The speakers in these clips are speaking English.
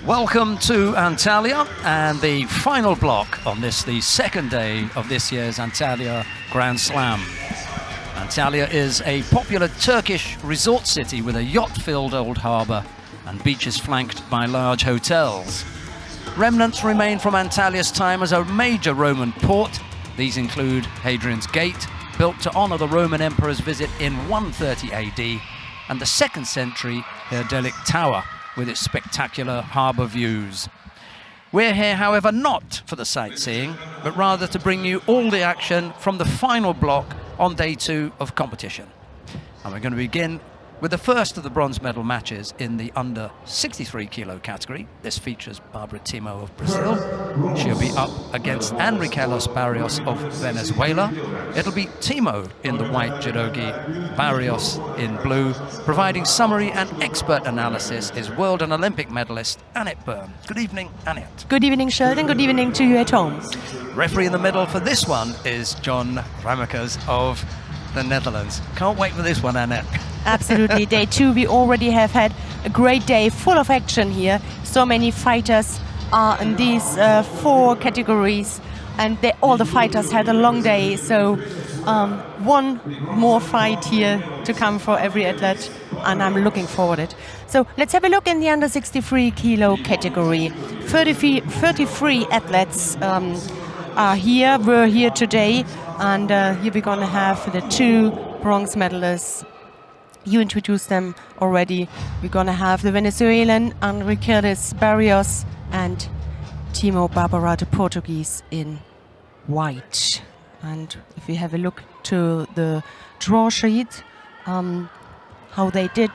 Welcome to Antalya and the final block on this, the second day of this year's Antalya Grand Slam. Antalya is a popular Turkish resort city with a yacht-filled old harbour and beaches flanked by large hotels. Remnants remain from Antalya's time as a major Roman port. These include Hadrian's Gate, built to honour the Roman Emperor's visit in 130 AD, and the 2nd century Herdelic Tower, with its spectacular harbour views. We're here, however, not for the sightseeing, but rather to bring you all the action from the final block on day 2 of competition. And we're going to begin with the first of the bronze medal matches in the under 63 kilo category. This features Barbara Timo of Brazil. She'll be up against Enriquelos Barrios of Venezuela. It'll be Timo in the white judogi, Barrios in blue. Providing summary and expert analysis is world and Olympic medalist Annette Byrne. Good evening, Annette. Good evening, Sheldon. Good evening to you at home. Referee in the middle for this one is John Ramekers of the Netherlands. Can't wait for this one, Annette. Absolutely. Day 2, we already have had a great day full of action here. So many fighters are in these 4 categories, and all the fighters had a long day. So one more fight here to come for every athlete, and I'm looking forward to it. So let's have a look in the under 63 kilo category. 33 athletes were here today, and here we're going to have the 2 bronze medalists. You introduced them already. We're going to have the Venezuelan Enriquelos Barrios and Timo Barbara, the Portuguese, in white. And if we have a look to the draw sheet, how they did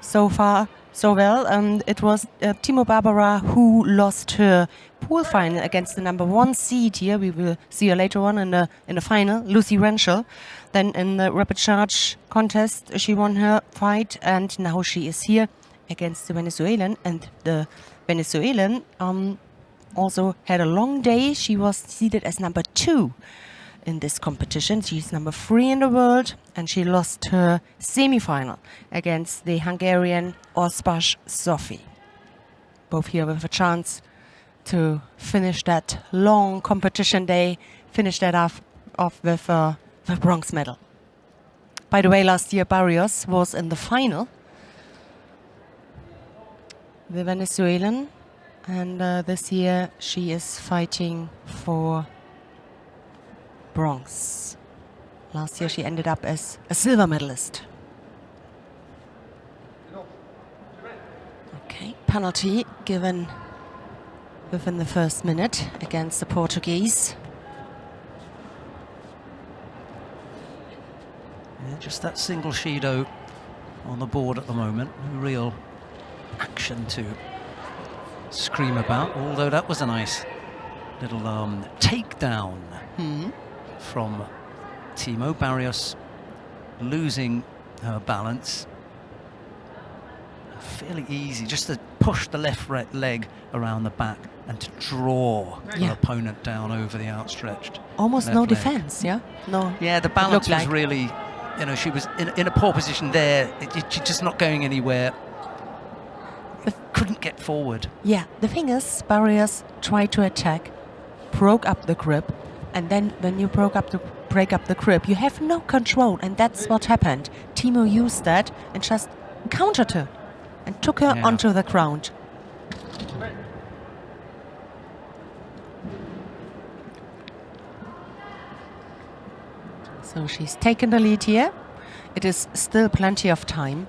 so far, so well. It was Timo Barbara who lost her pool final against the number 1 seed here. We will see her later on in the final, Lucy Renshaw. Then in the rapid charge contest, she won her fight, and now she is here against the Venezuelan. And the Venezuelan also had a long day. She was seeded as number 2 in this competition. She's number 3 in the world, and she lost her semi-final against the Hungarian Oszpas Sofi. Both here with a chance to finish that long competition day, finish that off with a bronze medal. By the way, last year Barrios was in the final, the Venezuelan, and this year she is fighting for bronze. Last year she ended up as a silver medalist. Okay, penalty given within the first minute against the Portuguese. Yeah, just that single Shido on the board at the moment. No real action to scream about, although that was a nice little takedown from Timo. Barrios losing her balance. Fairly easy, just to push the left leg around the back and to draw her opponent down over the outstretched almost no leg. defense, yeah? No. Yeah, the balance was really, she was in a poor position there. She's just not going anywhere. Couldn't get forward. Yeah, the thing is, Barrios tried to attack, broke up the grip, and then when you break up the grip, you have no control, and that's what happened. Timo used that and just countered her and took her onto the ground. So she's taken the lead here. It is still plenty of time.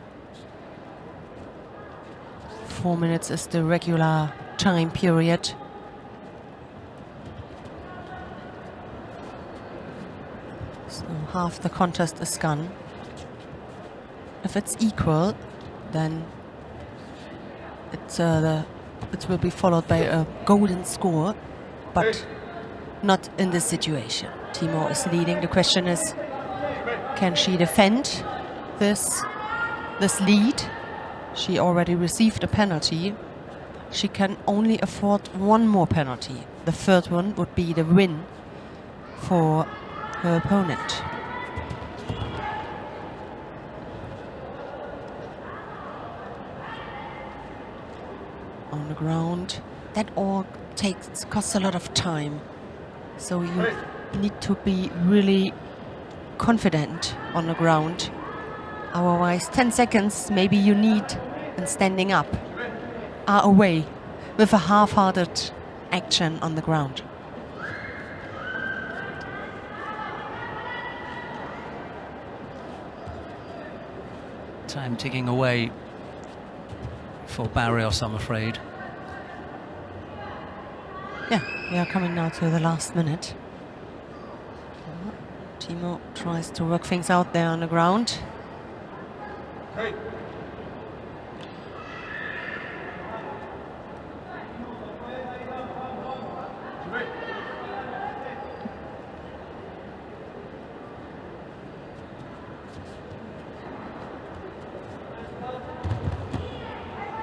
4 minutes is the regular time period. So half the contest is gone. If it's equal, then it will be followed by a golden score, but not in this situation. Timo is leading. The question is, can she defend this lead? She already received a penalty. She can only afford 1 more penalty. The 3rd one would be the win for her opponent. on the ground. That all costs a lot of time. So you need to be really confident on the ground. Otherwise, 10 seconds maybe you need and standing up are away with a half-hearted action on the ground. Time ticking away for Barrios, I'm afraid. Yeah, we are coming now to the last minute. Timo tries to work things out there on the ground. Hey.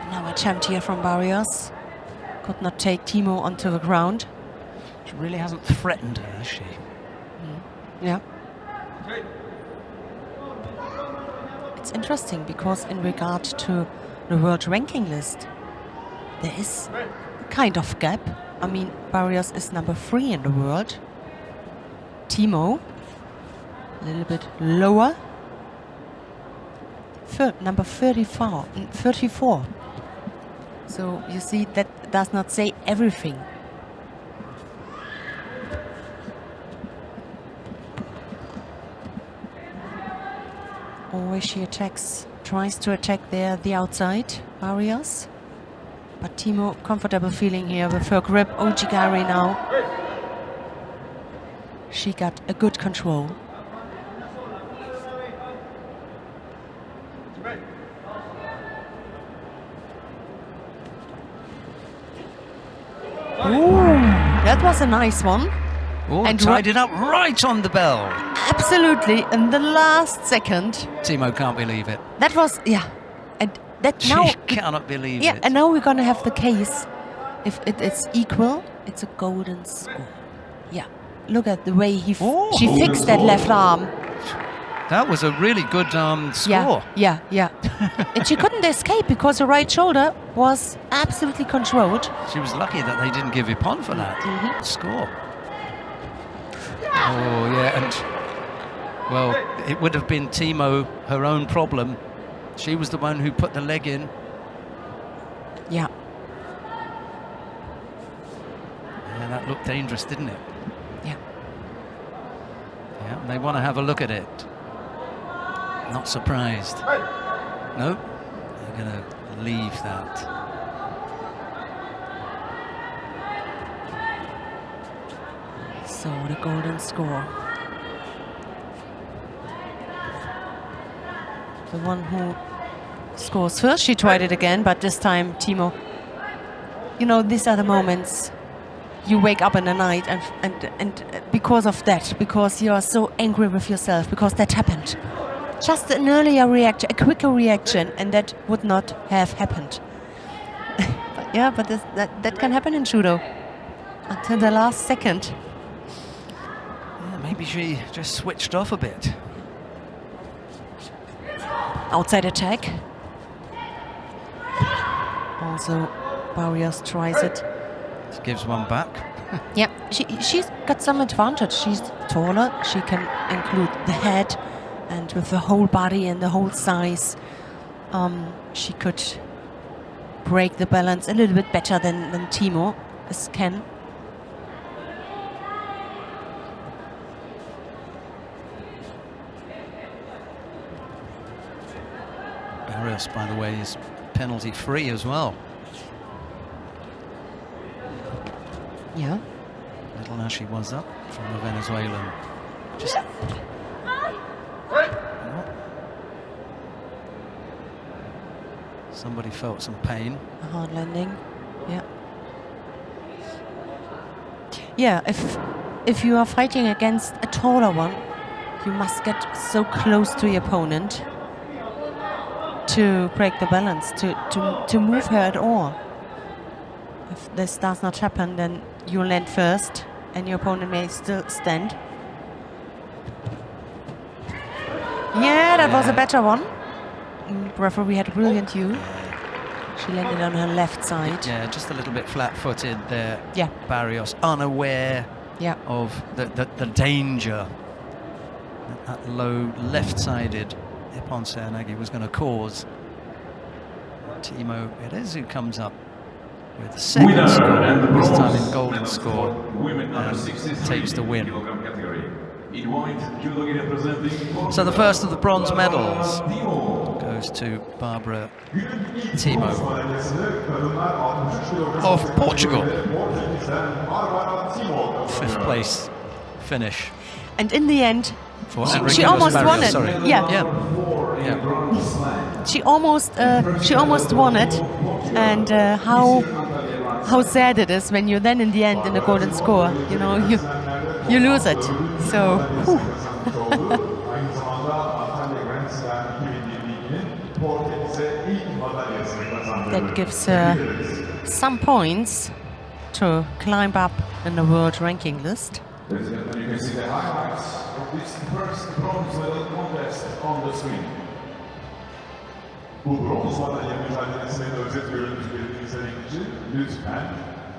Now attempt here from Barrios. Could not take Timo onto the ground. She really hasn't threatened her, has she? Yeah. It's interesting because in regard to the world ranking list, there is a kind of gap. I mean, Barrios is number 3 in the world. Timo, a little bit lower. Number 34. So you see, that does not say everything. Always she tries to attack there the outside, Barrios. But Timo, comfortable feeling here with her grip. Ojigari now. She got a good control. Ooh, that was a nice one. Oh, And tied it up right on the bell. Absolutely, in the last second. Timo can't believe it. That was, yeah. And that now, She cannot believe yeah, it. and now we're gonna have the case. If it's equal, it's a golden score. Yeah, look at the way she fixed that left arm. That was a really good score. Yeah. And she couldn't escape because her right shoulder was absolutely controlled. She was lucky that they didn't give Ippon for that score. Oh, yeah, and, well, it would have been Timo, her own problem. She was the one who put the leg in. Yeah. Yeah, that looked dangerous, didn't it? Yeah. Yeah, they want to have a look at it. Not surprised. No, they're going to leave that. So the golden score. The one who scores first, she tried it again, but this time Timo. You know, these are the moments you wake up in the night and because of that, because you are so angry with yourself, because that happened. Just an earlier reaction, a quicker reaction, and that would not have happened. But yeah, but that can happen in judo. Until the last second. Yeah, maybe she just switched off a bit. Outside attack. Also, Barrios tries it. Gives one back. Yeah, she's got some advantage. She's taller. She can include the head, and with the whole body and the whole size, she could break the balance a little bit better than Timo can. Barrios, by the way, is penalty free as well. Yeah. Little as she was up from the Venezuelan. Just somebody felt some pain. A hard landing. Yeah. Yeah, if you are fighting against a taller one, you must get so close to your opponent to break the balance, to move her at all. If this does not happen, then you land first and your opponent may still stand. Yeah, that was a better one. Referee had a brilliant view. She landed on her left side. Yeah, just a little bit flat-footed there. Yeah. Barrios, unaware of the danger that low left-sided Ippon Seoinage was going to cause. Timo Erezu comes up with the second score, this time in golden score, and takes the win. So the first of the bronze medals goes to Barbara Timo of Portugal. 5th place finish. And in the end, she Enrique almost won it. Sorry. Yeah. She almost won it. And how sad it is when you then in the end in the golden score, you know, you lose it. So. That gives her some points to climb up in the world ranking list. You can see the highlights of this first bronze medal contest on the screen. Bu bronz madalya mücadelesinin özet görüntülerini izlemek için lütfen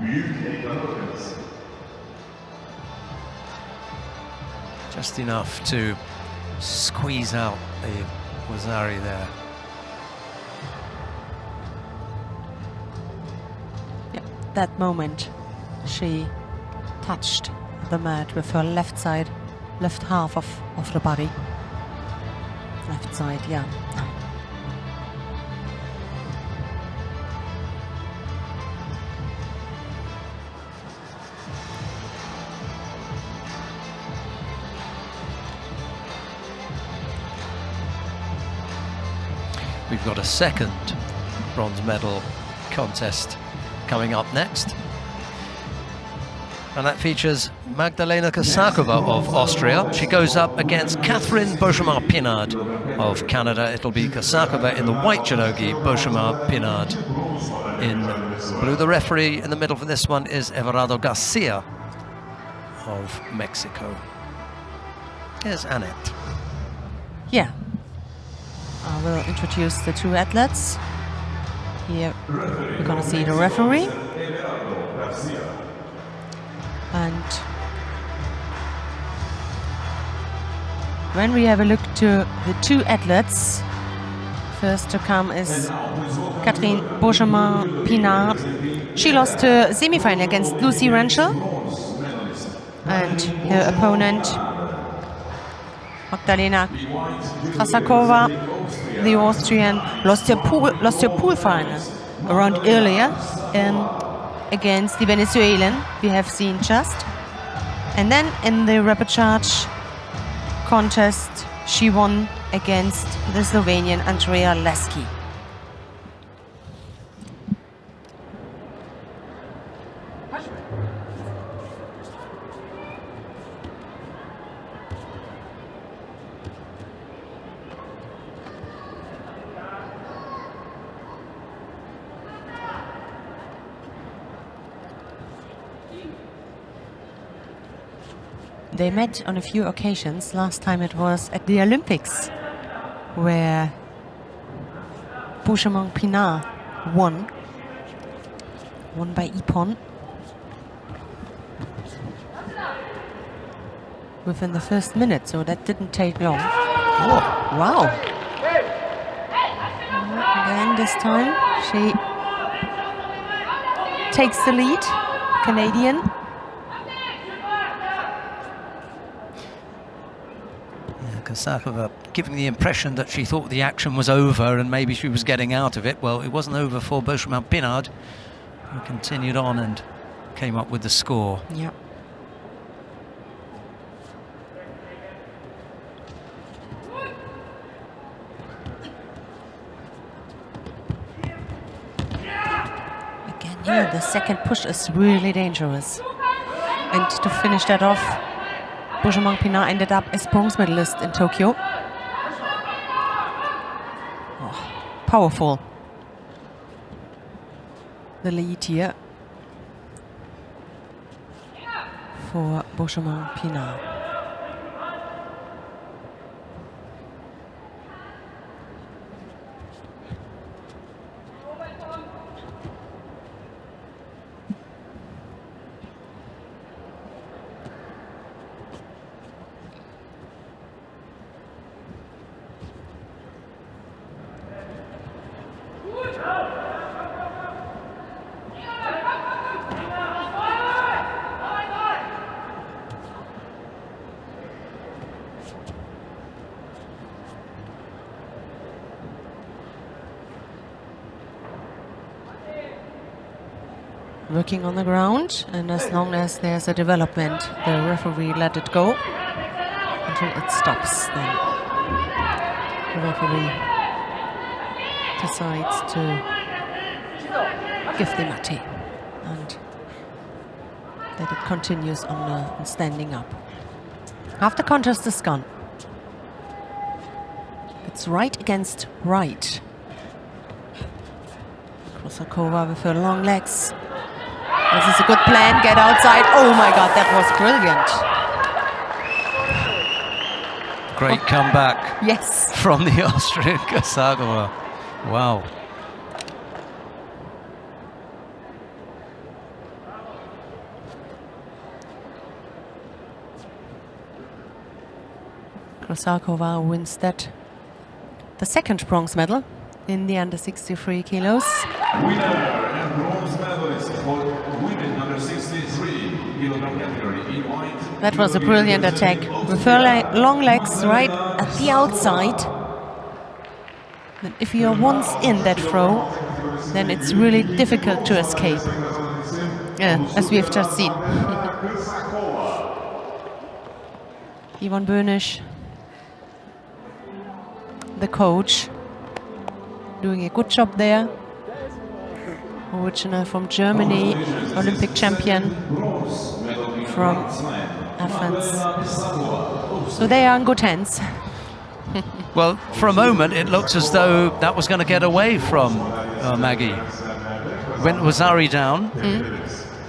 büyük ekrana bakınız. Just enough to squeeze out the Wazari there. Yeah, that moment she touched the mat with her left side, left half of the body. Left side, yeah. We've got a second bronze medal contest coming up next. And that features Magdalena Kosakova of Austria. She goes up against Catherine Beauchemin-Pinard of Canada. It'll be Kosakova in the white judogi, Beauchemin-Pinard in blue. The referee in the middle for this one is Everardo Garcia of Mexico. Here's Annette. Yeah. I will introduce the two athletes. Here we're going to see the referee. And when we have a look to the two athletes, first to come is Catherine Beauchemin-Pinard. She lost her semi-final against Lucy Ranchel. And her opponent, Magdalena Kosakova, the Austrian, lost her pool final a round earlier against the Venezuelan we have seen just. And then in the repechage contest, she won against the Slovenian Andrea Leski. They met on a few occasions. Last time it was at the Olympics, where Beauchemin-Pinard won by Ippon within the first minute, so that didn't take long. Oh, wow. Again, this time she takes the lead, Canadian. Kosakova giving the impression that she thought the action was over and maybe she was getting out of it. Well, it wasn't over for Beauchemin-Pinard, who continued on and came up with the score. Yeah. Again, here the second push is really dangerous. And to finish that off, Beauchemin-Pinard ended up as bronze medalist in Tokyo. Oh, powerful. The lead here for Beauchemin-Pinard. working on the ground, and as long as there's a development, the referee let it go until it stops. Then the referee decides to give the mate and that it continues on standing up. After contest is gone. It's right against right. Krosakova with her long legs. This is a good plan. Get outside. Oh my God, that was brilliant. Great comeback. Yes. From the Austrian Krosakova. Wow. Krosakova wins that. The second bronze medal in the under 63 kilos. Winner and bronze medalist for women under 63 kilogram category in white. That was a brilliant attack with her long legs right at the outside. And if you're once in that throw, then it's really difficult to escape. Yeah, as we have just seen. Ivan Bönisch, the coach, doing a good job there. Original from Germany, Olympic champion from Athens. So they are in good hands. Well, for a moment, it looked as though that was going to get away from Maggie. Went Wazari down.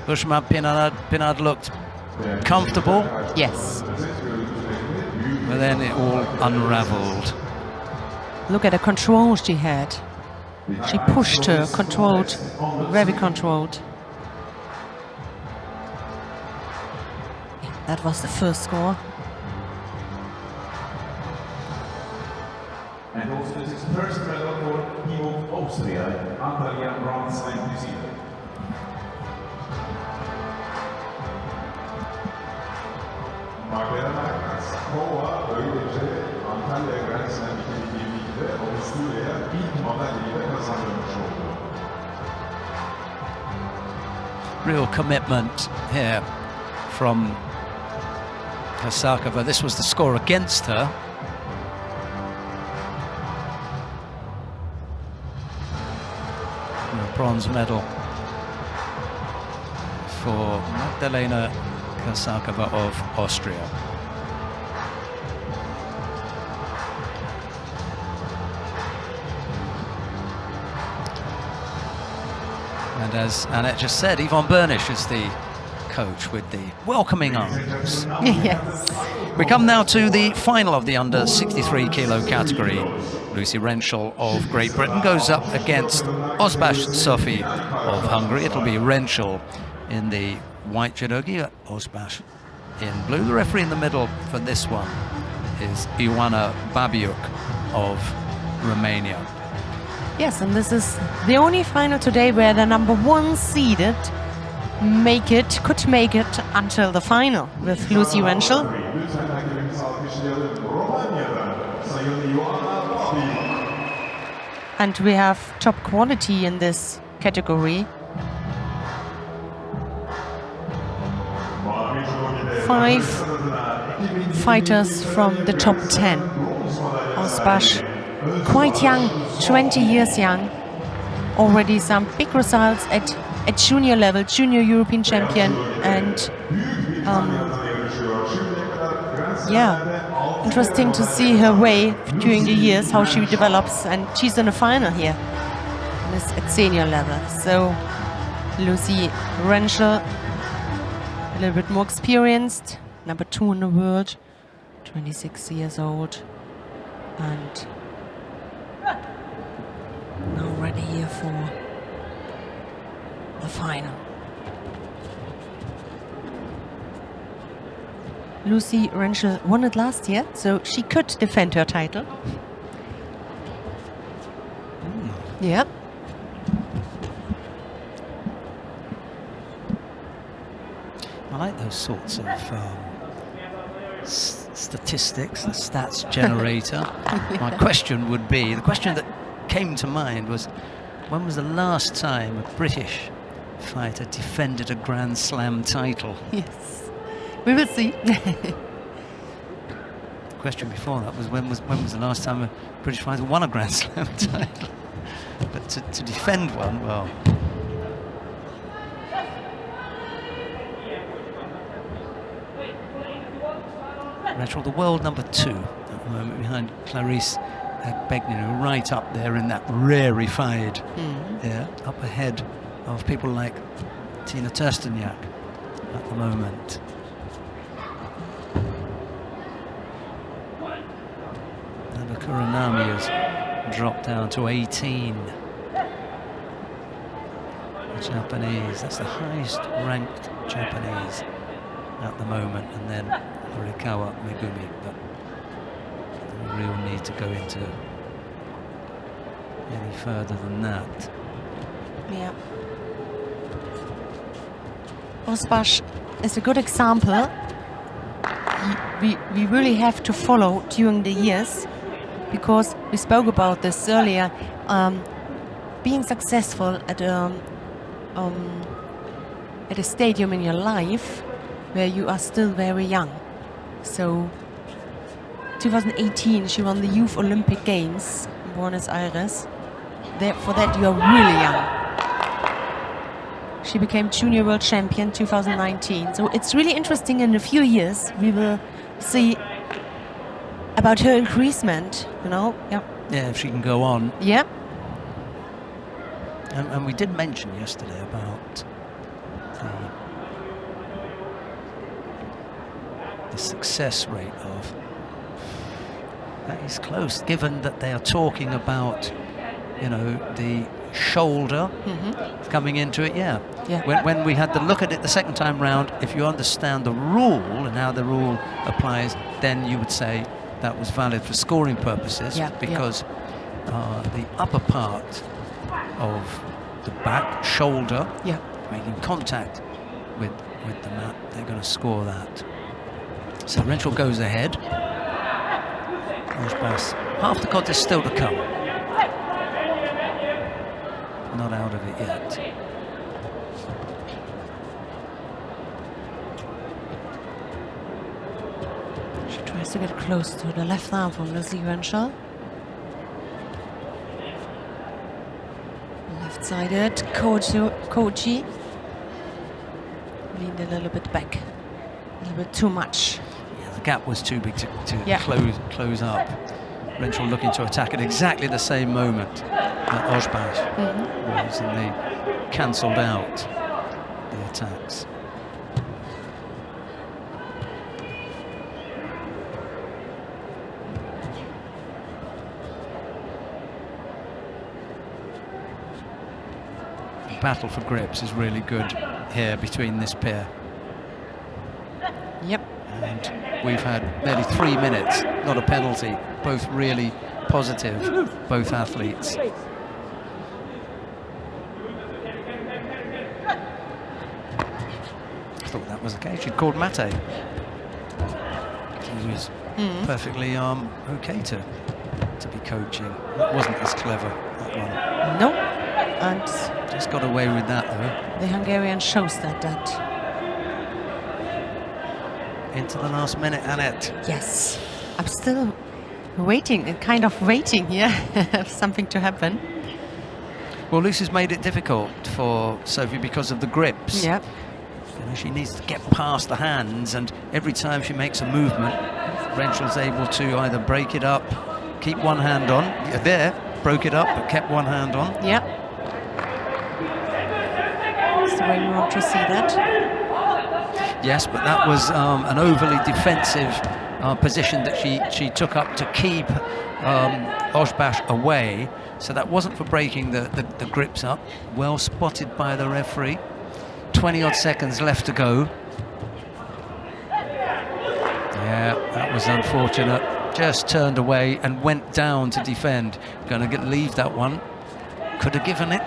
Bushman Pinard looked comfortable. Yes. But then it all unraveled. Look at the control she had. She pushed her, controlled, very controlled. That was the first score. And also this is first medal for team of Austria, Antalya, bronze and New Zealand. Krosakova böylece Antalya Grand Slam 2022'de Avusturya'ya ilk madalyayı kazandırmış oldu. Real commitment here from Krosakova. This was the score against her. A bronze medal for Magdalena Krosakova of Austria. And as Annette just said, Yvonne Bönisch is the coach with the welcoming arms. Yes. We come now to the final of the under 63 kilo category. Lucy Rentschel of Great Britain goes up against Osbash Sophie of Hungary. It'll be Rentschel in the white judogi, Osbash in blue. The referee in the middle for this one is Ioana Babiuk of Romania. Yes, and this is the only final today where the number one seeded could make it until the final with Lucy Rentschel. And we have top quality in this category. 5 fighters from the top 10. Osbash, quite young, 20 years young. Already some big results at junior level, junior European champion, and yeah, interesting to see her way during the years, how she develops, and she's in the final here at senior level. So Lucy Rentschel, a little bit more experienced, number 2 in the world, 26 years old, and now ready here for the final. Lucy Rentschel won it last year, so she could defend her title. Yeah. I like those sorts of statistics, the stats generator. My question would be, the question that came to mind was, when was the last time a British fighter defended a Grand Slam title. Yes, we will see. The question before that was when was the last time a British fighter won a Grand Slam title? But to defend one, well. Rachel, the world number 2 at the moment, behind Clarice Begnin, right up there in that rarefied, up ahead of people like Tina Tursteniak at the moment. And Kuranami has dropped down to 18. The Japanese, that's the highest ranked Japanese at the moment, and then Horikawa Megumi, but no real need to go into any further than that. Yeah. Osbash is a good example. We really have to follow during the years, because we spoke about this earlier. Being successful at a stadium in your life where you are still very young. So 2018 she won the Youth Olympic Games in Buenos Aires. For that you are really young. She became junior world champion 2019. So it's really interesting. In a few years we will see about her increasement, you know. Yeah. Yeah, if she can go on. Yeah. And we did mention yesterday about the success rate of. That is close, given that they are talking about, you know, the shoulder coming into it. Yeah. When we had to look at it the second time round, if you understand the rule and how the rule applies, then you would say that was valid for scoring purposes, because the upper part of the back shoulder making contact with the mat, they're going to score that. So Rentschel goes ahead. Half the contest still to come. Not out of it yet. She tries to get close to the left arm from Leslie Rentschel. Left-sided, Koji. Leaned a little bit back, a little bit too much. Yeah, the gap was too big to close up. Rentschel looking to attack at exactly the same moment that Osbash was, and they cancelled out the attacks. The battle for grips is really good here between this pair. Yep. And we've had nearly 3 minutes, not a penalty. Both really positive, both athletes. I thought that was the case. She'd called Mate. He was perfectly okay to be coaching. That wasn't as clever, that one. No. And just got away with that, though. The Hungarian shows that. Into the last minute, Annette. Yes. I'm still waiting, here, something to happen. Well, Lucy's made it difficult for Sophie because of the grips. Yep. You know, she needs to get past the hands, and every time she makes a movement, Rentschel's able to either break it up, keep one hand on. There, broke it up, but kept one hand on. Yep. That's the way we want to see that. Yes, but that was an overly defensive position that she took up to keep Osbash away. So that wasn't for breaking the grips up. Well spotted by the referee. 20-odd seconds left to go. Yeah, that was unfortunate. Just turned away and went down to defend. Going to leave that one. Could have given it.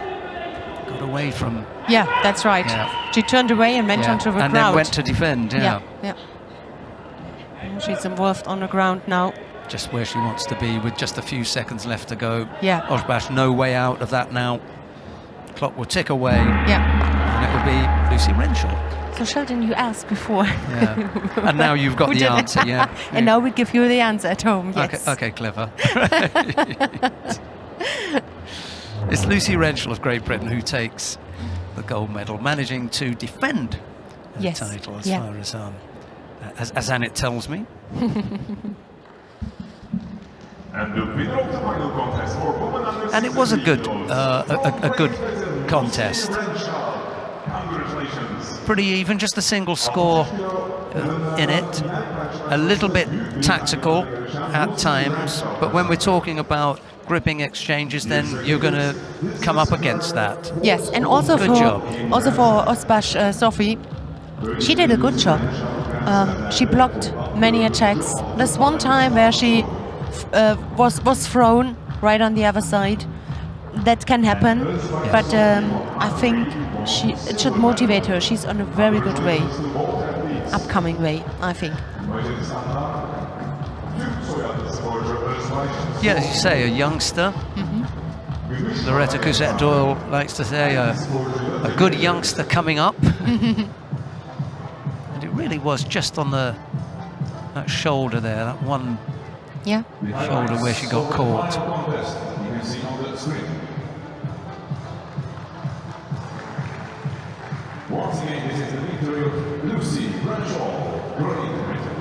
Got away from... Yeah, that's right. Yeah. She turned away and went onto the ground. And then went to defend, yeah. She's involved on the ground now. Just where she wants to be with just a few seconds left to go. Yeah. Osbash, no way out of that now. Clock will tick away. Yeah. and it would be Lucy Renshaw. So Sheldon, you asked before. Yeah. And now you've got Who the did it? answer, yeah. And now we give you the answer at home, yes. Okay, clever. It's Lucy Renshaw of Great Britain who takes the gold medal, managing to defend the Yes, title as yeah. far as Annette tells me. And the winner of the final contest for women under And it was a 16 good, kilos. a good contest. Congratulations. Pretty even, just a single score in it. A little bit tactical at times, but when we're talking about gripping exchanges, then you're going to come up against that. Yes, and also Good for job. Osbash Sophie, she did a good job. She blocked many attacks. There's one time where she was thrown right on the other side. That can happen, but I think it should motivate her. She's on a very good way, upcoming way, I think. Yeah, as you say, a youngster. Loretta Cousette-Doyle likes to say a good youngster coming up. And it really was just on that shoulder there, that one Yeah. shoulder where she got caught. Once again, this is the victory of Lucy Renshaw, Great Britain.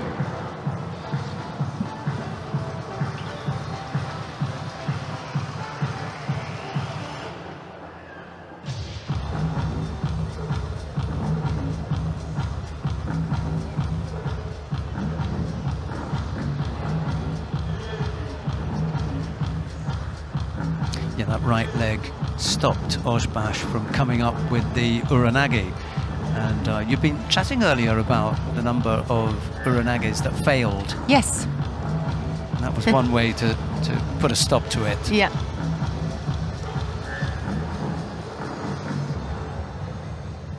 Yeah, that right leg stopped Osbash from coming up with the Uranage. And you've been chatting earlier about the number of Uranages that failed. Yes. And that was one way to put a stop to it. Yeah.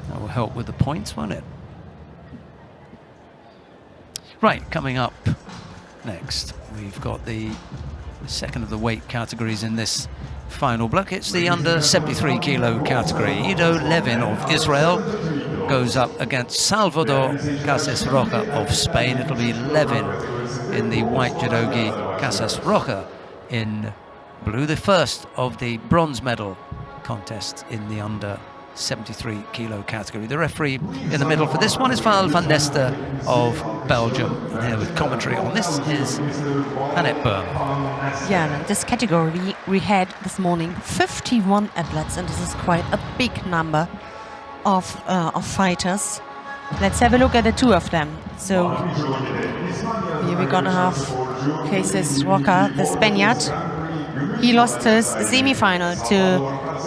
That will help with the points, won't it? Right, coming up next, we've got the second of the weight categories in this final block. It's the under 73 kilo category. Ido Levin of Israel goes up against Salvador Casas Roca of Spain. It'll be Levin in the white judogi, Casas Roca in blue. The first of the bronze medal contests in the under 73 kilo category. The referee in the middle for this one is Val van Dester of Belgium. And here with commentary on this is Annette Byrne. Yeah, and this category we had this morning 51 athletes, and this is quite a big number of fighters. Let's have a look at the two of them. So here we're gonna have Casas Roca, the Spaniard. He lost his semi-final to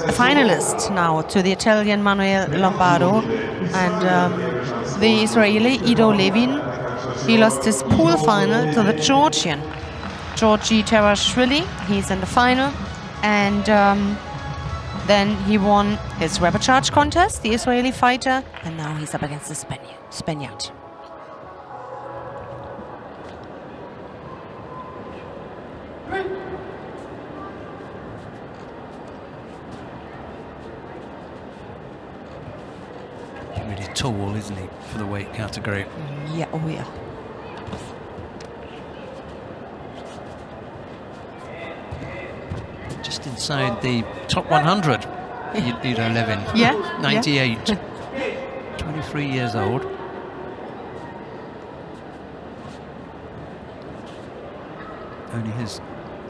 a finalist now, to the Italian Manuel Lombardo, and the Israeli Ido Levin. He lost his pool final to the Georgian Georgi Terashvili. He's in the final, and then he won his repechage contest, the Israeli fighter, and now he's up against the Spaniard. Really tall, isn't he, for the weight category? Yeah, oh yeah. Just inside the top 100, Ido Levin. Yeah, 98. 23 years old. Only his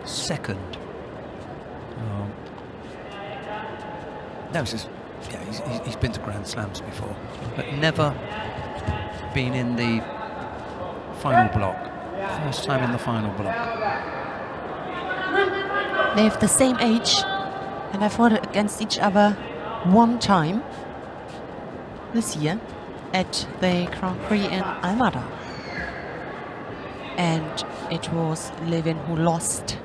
second. No, he's been to Grand Slams before, but never been in the final block. First time in the final block. They have the same age, and they fought against each other one time this year at the Grand Prix in Almada. And it was Levin who lost.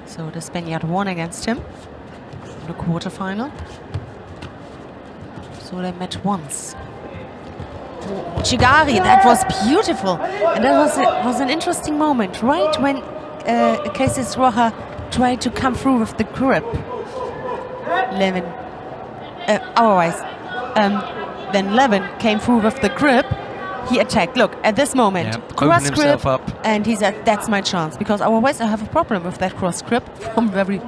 So the Spaniard won against him in the quarterfinal. So they met once. Chigari, that was beautiful. And that was an interesting moment, right when Casas Roca tried to come through with the grip. Levin, otherwise, then Levin came through with the grip. He attacked. Look, at this moment, Yeah, cross opened grip, himself up. and he said, "That's my chance." Because otherwise, I have a problem with that cross grip from very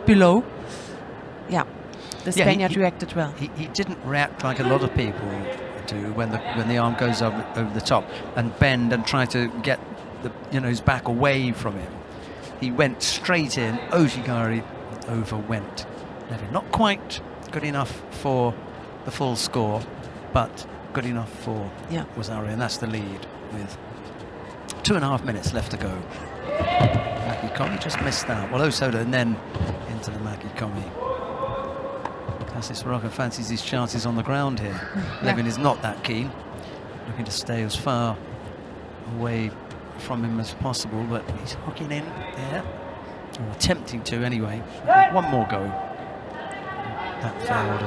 below. Yeah, the Yeah, Spaniard reacted well. He didn't react like a lot of people do when the arm goes over the top and bend and try to get his back away from him. He went straight in. Oshigari overwent Levin. Not quite good enough for the full score, but good enough for Wasauri, and that's the lead with 2.5 minutes left to go. Makikomi just missed that. Well, Osoda and then into the Makikomi. Cassis Morocco fancies his chances on the ground here. Levin is not that keen, looking to stay as far away from him as possible, but he's hooking in there, or attempting to anyway. One more go. That failed,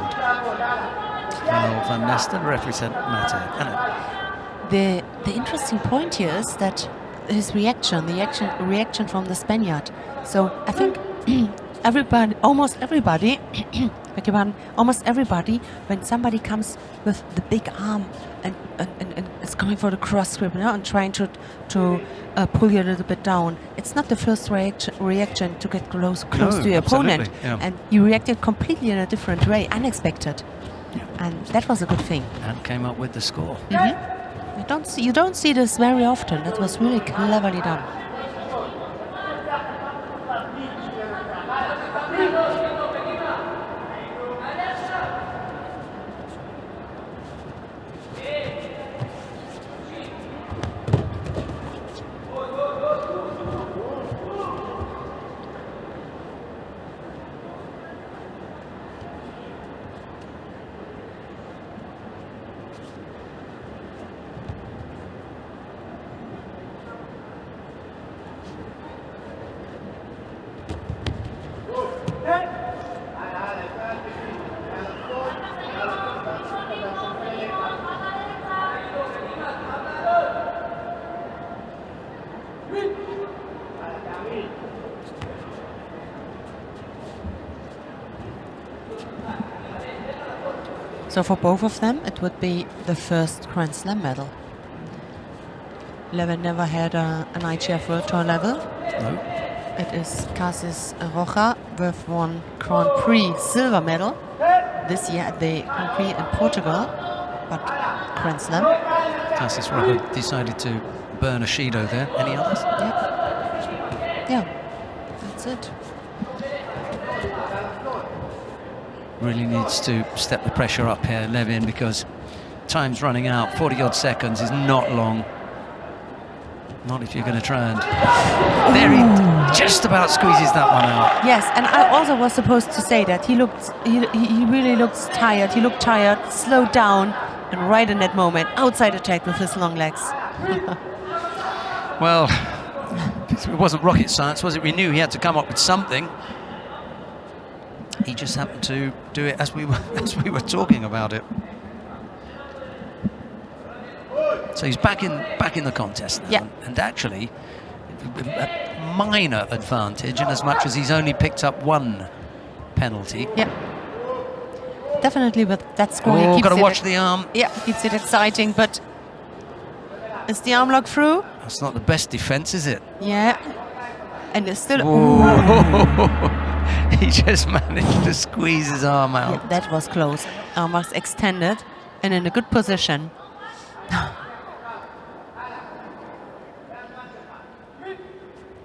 and Van Nesta, the referee said, Mate. The interesting point here is that his reaction, the reaction from the Spaniard. So I think almost everybody, when somebody comes with the big arm and is coming for the cross grip, and trying to pull you a little bit down, it's not the first reaction to get close to your opponent. Yeah. And you reacted completely in a different way, unexpected. And that was a good thing. And came up with the score. You don't see this very often. That was really cleverly done. So for both of them, it would be the first Grand Slam medal. Levin never had an IGF World Tour level. No. It is Cassis Rocha with one Grand Prix silver medal this year at the Grand Prix in Portugal, but Grand Slam. Cassis Rocha decided to burn a Shido there. Any others? Yeah, that's it. Really needs to step the pressure up here, Levin, because time's running out. 40-odd seconds is not long. Not if you're going to try and... There he just about squeezes that one out. Yes, and I also was supposed to say that he really looked tired. He looked tired, slowed down, and right in that moment, outside attack with his long legs. Well, it wasn't rocket science, was it? We knew he had to come up with something. He just happened to do it as we were talking about it. So he's back in the contest now. Yeah. And actually, a minor advantage in as much as he's only picked up one penalty. Yeah. Definitely with that score. Oh, got to watch the arm. Yeah, keeps it exciting, but is the arm lock through? That's not the best defense, is it? Yeah. And it's still... He just managed to squeeze his arm out. Yeah, that was close. Arm was extended and in a good position.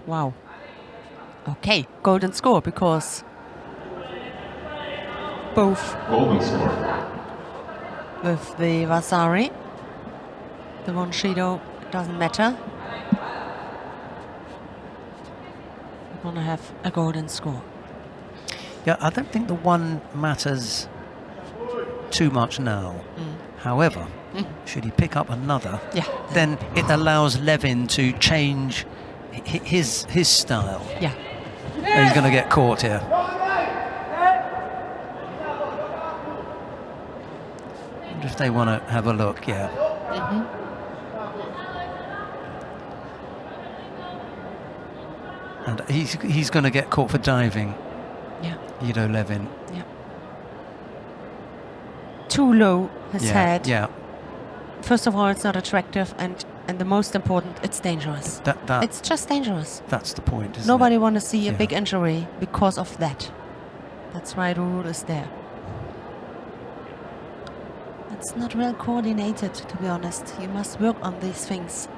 Wow. Okay, golden score, because both Golden score. with the Vasari, the one Shido, doesn't matter. We want to have a golden score. Yeah, I don't think the one matters too much now. However, should he pick up another, then it allows Levin to change his style. Yeah. And he's going to get caught here. Wonder if they want to have a look, yeah. And he's going to get caught for diving. Yeah. Judo Levin. Yeah. too low, his Yeah, head. yeah. First of all, it's not attractive, and the most important, it's dangerous. It's just dangerous. That's the point, isn't Nobody it? want to see a Yeah. big injury because of that. That's why the rule is there. It's not well coordinated, to be honest. You must work on these things.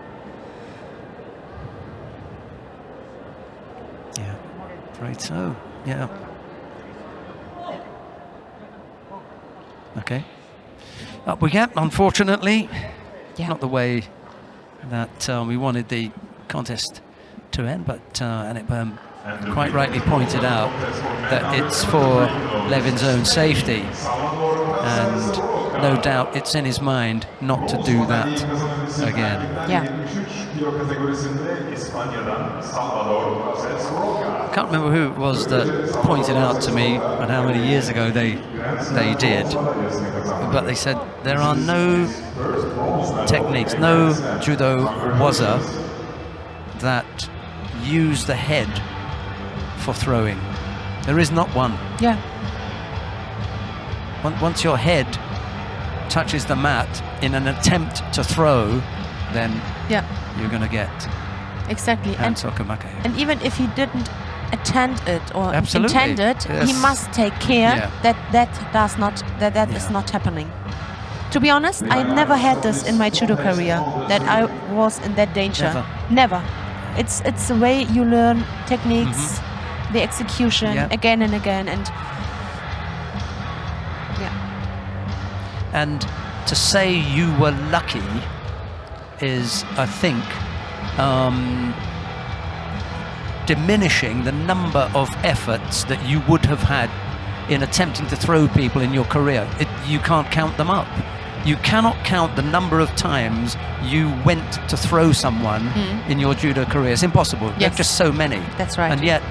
Yeah, afraid so. Yeah. Okay. Up we get, unfortunately. Yeah. Not the way that we wanted the contest to end, but Annette Böhm quite rightly pointed out that it's for Levin's own safety, and no doubt it's in his mind not to do that again. Yeah. I can't remember who it was that pointed out to me and how many years ago they did, but they said there are no techniques, no judo waza that use the head for throwing. There is not one. Yeah. Once your head touches the mat in an attempt to throw, then Yeah. you're going to get Exactly. And Hansokumake. even if he didn't attend it or Absolutely. intend it, he Yes. must take care Yeah. that is Yeah. not happening. To be honest, I never had this in my judo career, that I was in that danger. Never. It's the way you learn techniques, the execution Yeah. again and again, and yeah. And to say you were lucky is, I think, diminishing the number of efforts that you would have had in attempting to throw people in your career. You can't count them up. You cannot count the number of times you went to throw someone in your judo career. It's impossible. There are just so many. That's right. And yet,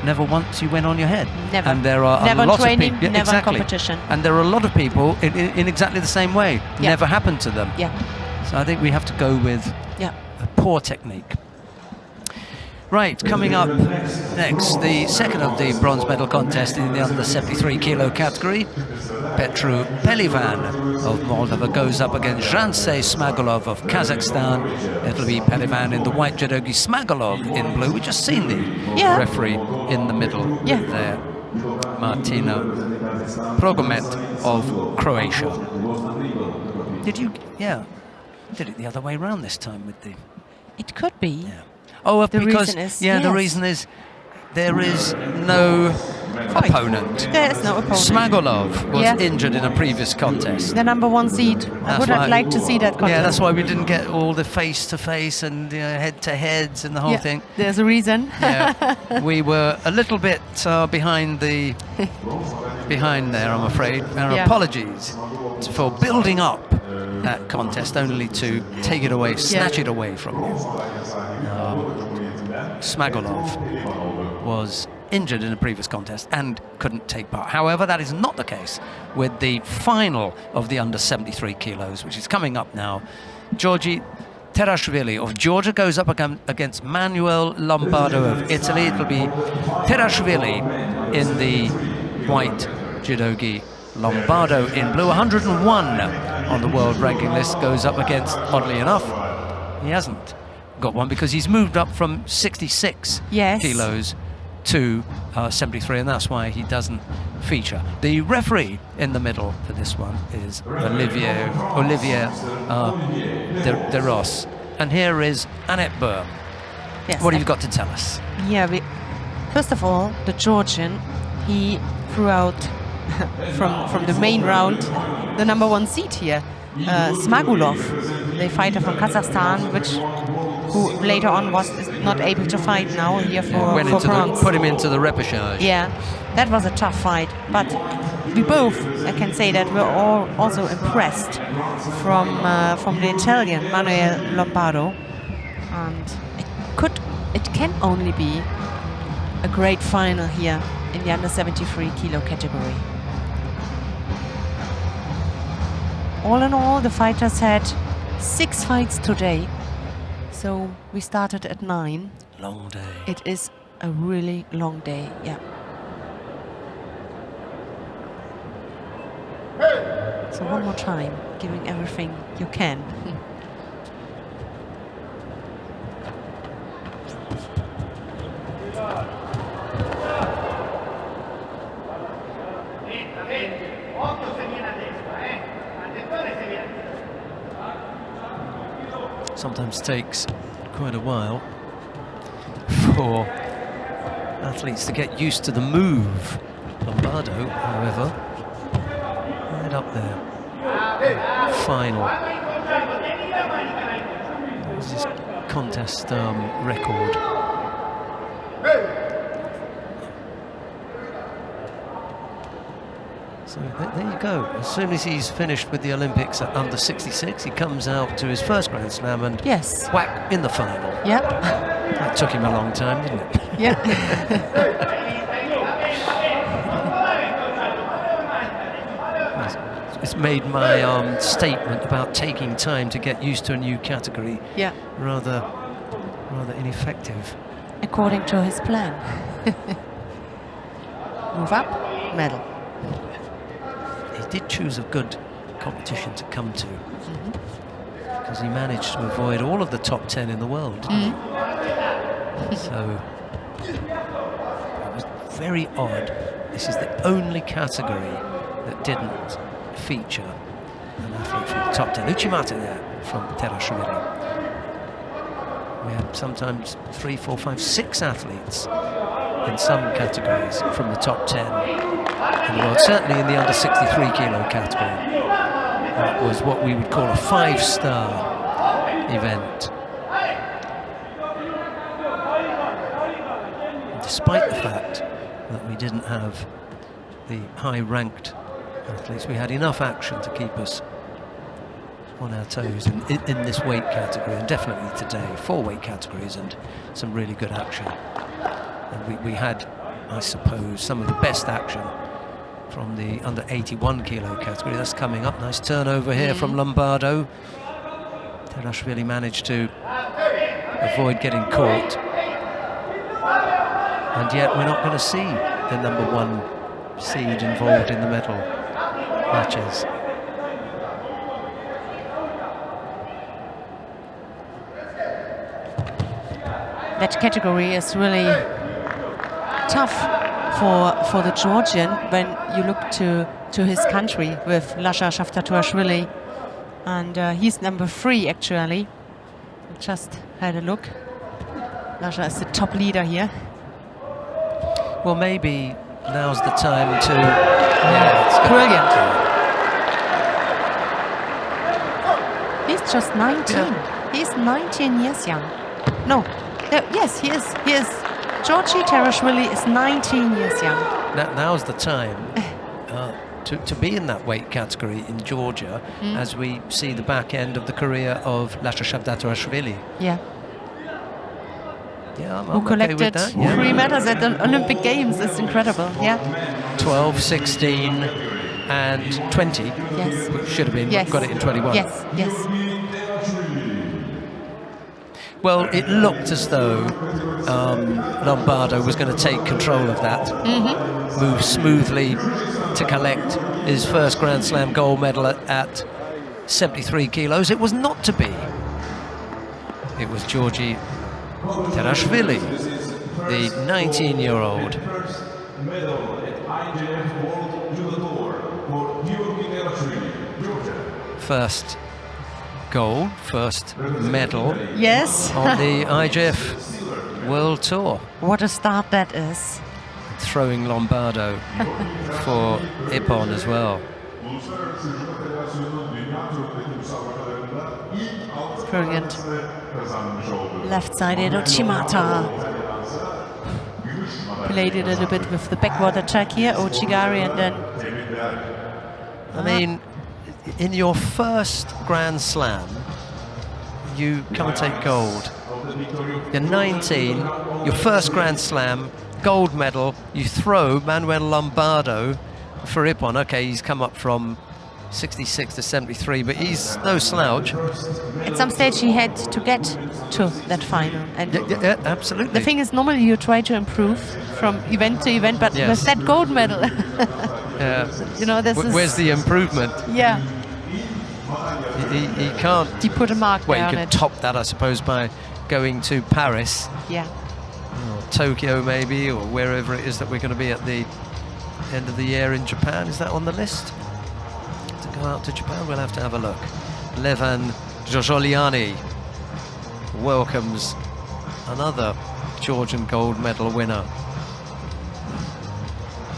never once you went on your head. Never. And there are Never a lot training, of people. never exactly. competition. And there are a lot of people in exactly the same way. Yeah. Never happened to them. Yeah. So I think we have to go with Yeah. a poor technique. Right, coming up next, the second of the bronze medal contest in the under 73 kilo category. Petru Pelivan of Moldova goes up against Jansei Smagolov of Kazakhstan. It'll be Pelivan in the white, Judogi Smagolov in blue. We've just seen the referee in the middle there, Martina Progomet of Croatia. Did you, did it the other way around this time with the... It could be. Yeah. Oh, The because reason is- the yes. reason is there is no opponent. There is no opponent. Smagolov was Yeah. injured in a previous contest. The number one seed. I That's would have why- liked to see that contest. Yeah, that's why we didn't get all the face-to-face and head-to-heads and the whole thing. There's a reason. Yeah, we were a little bit behind there, I'm afraid. Our apologies for building up that contest only to take it away, snatch it away from you. Smagolov was injured in a previous contest and couldn't take part. However, that is not the case with the final of the under 73 kilos, which is coming up now. Georgi Terashvili of Georgia goes up against Manuel Lombardo of Italy. It'll be Terashvili in the white, judogi Lombardo in blue. 101 on the world ranking list goes up against, oddly enough, he hasn't got one because he's moved up from 66 kilos to 73, and that's why he doesn't feature. The referee in the middle for this one is Olivier de Ross, and here is Annette Böhm. Yes, What have you got to tell us? Yeah, first of all, the Georgian, he threw out from the main round the number one seed here, Smagolov, the fighter from Kazakhstan, who later on was not able to fight now here for bronze. Put him into the repechage. Yeah, that was a tough fight, but we both, I can say that, were all also impressed from the Italian Manuel Lombardo, and it can only be a great final here in the under 73 kilo category. All in all, the fighters had 6 fights today, so we started at 9. Long day. It is a really long day, yeah. Hey! So one more time, giving everything you can. Sometimes takes quite a while for athletes to get used to the move. Lombardo, however, right up there. Final. This is his contest record. So there you go. As soon as he's finished with the Olympics at under 66, he comes out to his first Grand Slam and Yes. whack in the final. Yep. That took him a long time, didn't it? Yeah. It's made my statement about taking time to get used to a new category Yeah. rather ineffective. According to his plan. Move up, medal. He did choose a good competition to come to because he managed to avoid all of the top 10 in the world, didn't he? So it was very odd. This is the only category that didn't feature an athlete from the top 10. Uchimata there from Terashvili. We had sometimes 3, 4, 5, 6 athletes in some categories from the top 10 in the world, certainly in the under 63 kilo category. That was what we would call a 5-star event. Despite the fact that we didn't have the high-ranked athletes, we had enough action to keep us on our toes in this weight category, and definitely today, 4 weight categories and some really good action. And we had, I suppose, some of the best action from the under 81 kilo category. That's coming up. Nice turnover here from Lombardo. Terashvili managed to avoid getting caught. And yet we're not going to see the #1 seed involved in the medal matches. That category is really tough for the Georgian when you look to his country with Lasha Shaftaturashvili, and he's #3 actually. Just had a look. Lasha is the top leader here. Well, maybe now's the time to... Yeah, it's Brilliant. He's just 19. Yeah. He's 19 years young. No, yes, he is. He is. Georgi Terashvili is 19 years young. Now's the time to be in that weight category in Georgia as we see the back end of the career of Lasha Shaftaturashvili. Yeah. Yeah, I'm Who okay collected with that. Yeah. 3 medals at the Olympic Games. It's incredible. Yeah. 12, 16 and 20. Yes. Should have been. Yes. Got it in 21. Yes. Yes. Well, it looked as though Lombardo was going to take control of that, move smoothly to collect his first Grand Slam gold medal at 73 kilos. It was not to be. It was Georgi Terashvili, the 19-year-old. First gold, first medal Yes. on the IJF World Tour. What a start that is. Throwing Lombardo for Ippon as well. Brilliant. Left-sided Uchimata. Played it a little bit with the backward attack here, Ochigari, and then... I mean, in your first Grand Slam, you come and take gold. You're 19, your first Grand Slam, gold medal, you throw Manuel Lombardo for Ippon. Okay, he's come up from 66 to 73, but he's no slouch. At some stage he had to get to that final. And Yeah, absolutely. the thing is, normally you try to improve from event to event, but Yes. with that gold medal, You know, this is... Where's the improvement? Yeah. He can't... He put a mark Well, there you on could it. top that, I suppose, by going to Paris, Yeah. or Tokyo maybe, or wherever it is that we're going to be at the end of the year in Japan. Is that on the list? To go out to Japan, we'll have to have a look. Levan Jojoliani welcomes another Georgian gold medal winner.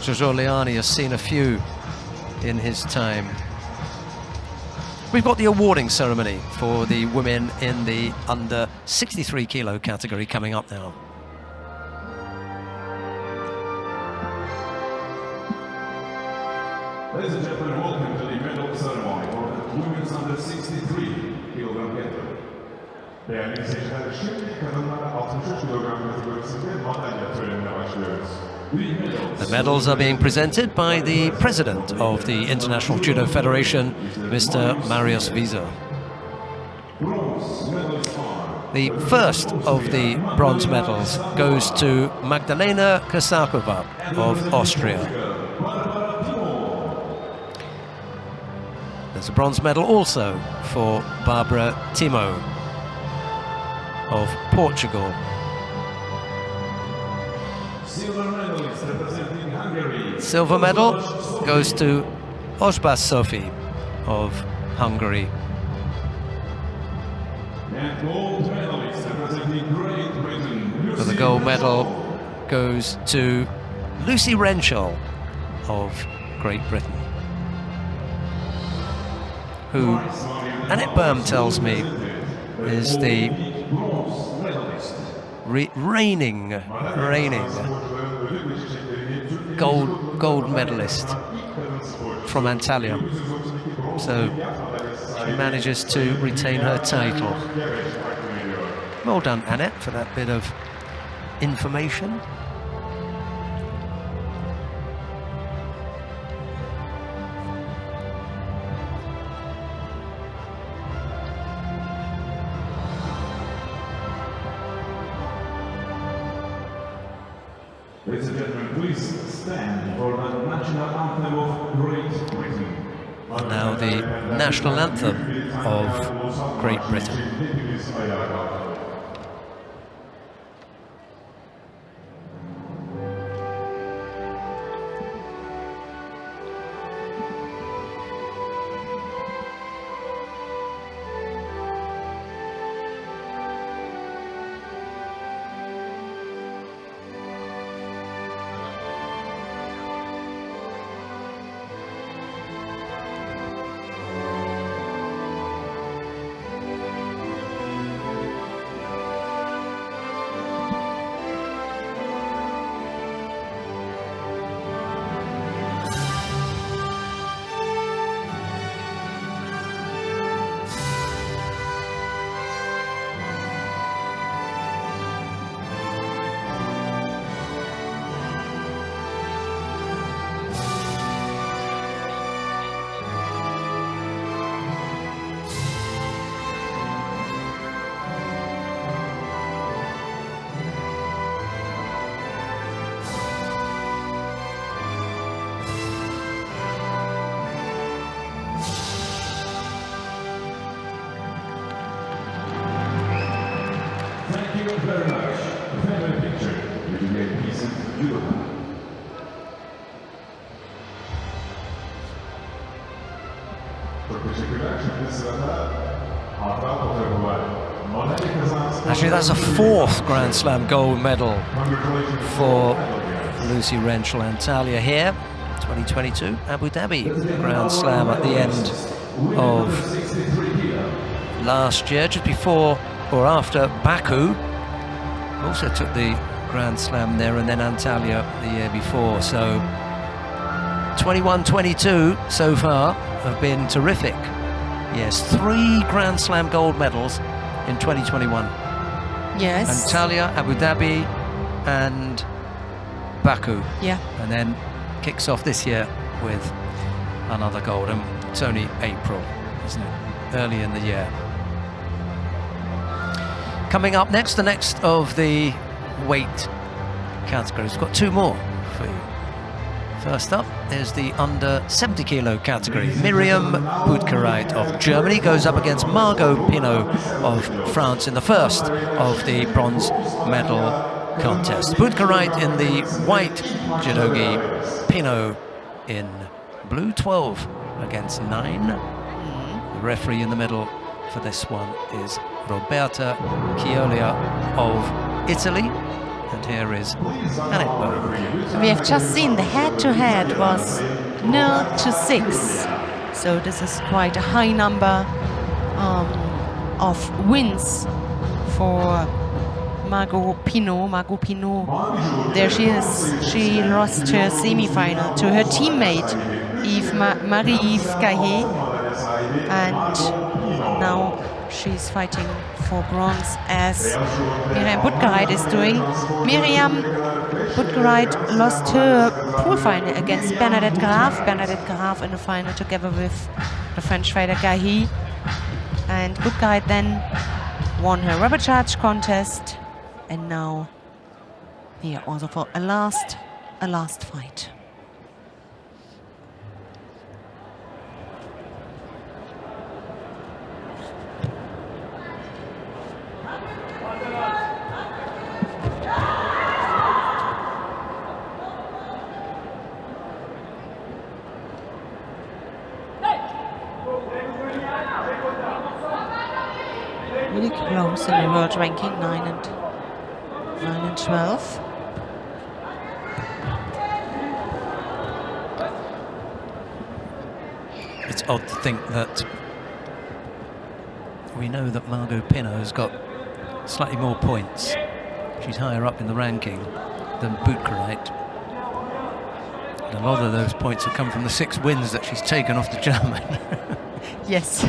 Jojoliani has seen a few in his time. We've got the awarding ceremony for the women in the under 63 kilo category coming up now. Ladies and gentlemen, welcome to the medal ceremony for the women's under 63 kilogram category. Değerli seyirciler, şimdi kadınlar 63 kilogram kategorisinde madalya törenine başlıyoruz. The medals are being presented by the president of the International Judo Federation, Mr. Marius Wieser. The first of the bronze medals goes to Magdalena Kosakova of Austria. There's a bronze medal also for Barbara Timo of Portugal. Silver medal goes to Ozbas Sophie of Hungary. For the gold medal goes to Lucy Renshaw of Great Britain, who Annette Berm tells me is the reigning gold medalist from Antalya. So she manages to retain her title. Well done, Annette, for that bit of information. Ladies and gentlemen, please stand for the national anthem of Great Britain. And now the national anthem of Great Britain. Very much. A family picture with a great piece of judo. Çok teşekkürler. Şimdi sırada hatıra fotoğrafı var. Actually, that's a fourth Grand Slam gold medal for Lucy Renshaw Antalya here. 2022 Abu Dhabi Grand Slam at the end of last year, just before or after Baku. Also took the Grand Slam there, and then Antalya the year before. So 21-22 so far have been terrific. Yes, 3 Grand Slam gold medals in 2021. Yes. Antalya, Abu Dhabi and Baku. Yeah. And then kicks off this year with another gold. And it's only April, isn't it? Early in the year. Coming up next, the next of the weight categories. We've got 2 more for you. First up is the under 70 kilo category. Miriam Boutkereit of Germany goes up against Margot Pinot of France in the first of the bronze medal contest. Boutkereit in the white judogi, Pinot in blue, 12 against 9. The referee in the middle for this one is Roberta Chiolia of Italy. And here is Annette Bowen. We have just seen the head-to-head was 0-6. So this is quite a high number of wins for Margot Pinot. Margot Pinot, there she is. She lost her semi-final to her teammate Marie-Yves Caillé, and now she's fighting for bronze as Miriam Boutkereit is doing. Miriam Boutkereit lost her pool final against Bernadette Graf. Bernadette Graf in the final together with the French fighter Caillé, and Boutkereit then won her rubber charge contest, and now here also for a last fight. Really close in the world ranking, 9 and 12. It's odd to think that we know that Margot Pinot has got slightly more points. She's higher up in the ranking than Boutkereit. And a lot of those points have come from the 6 wins that she's taken off the German. Yes.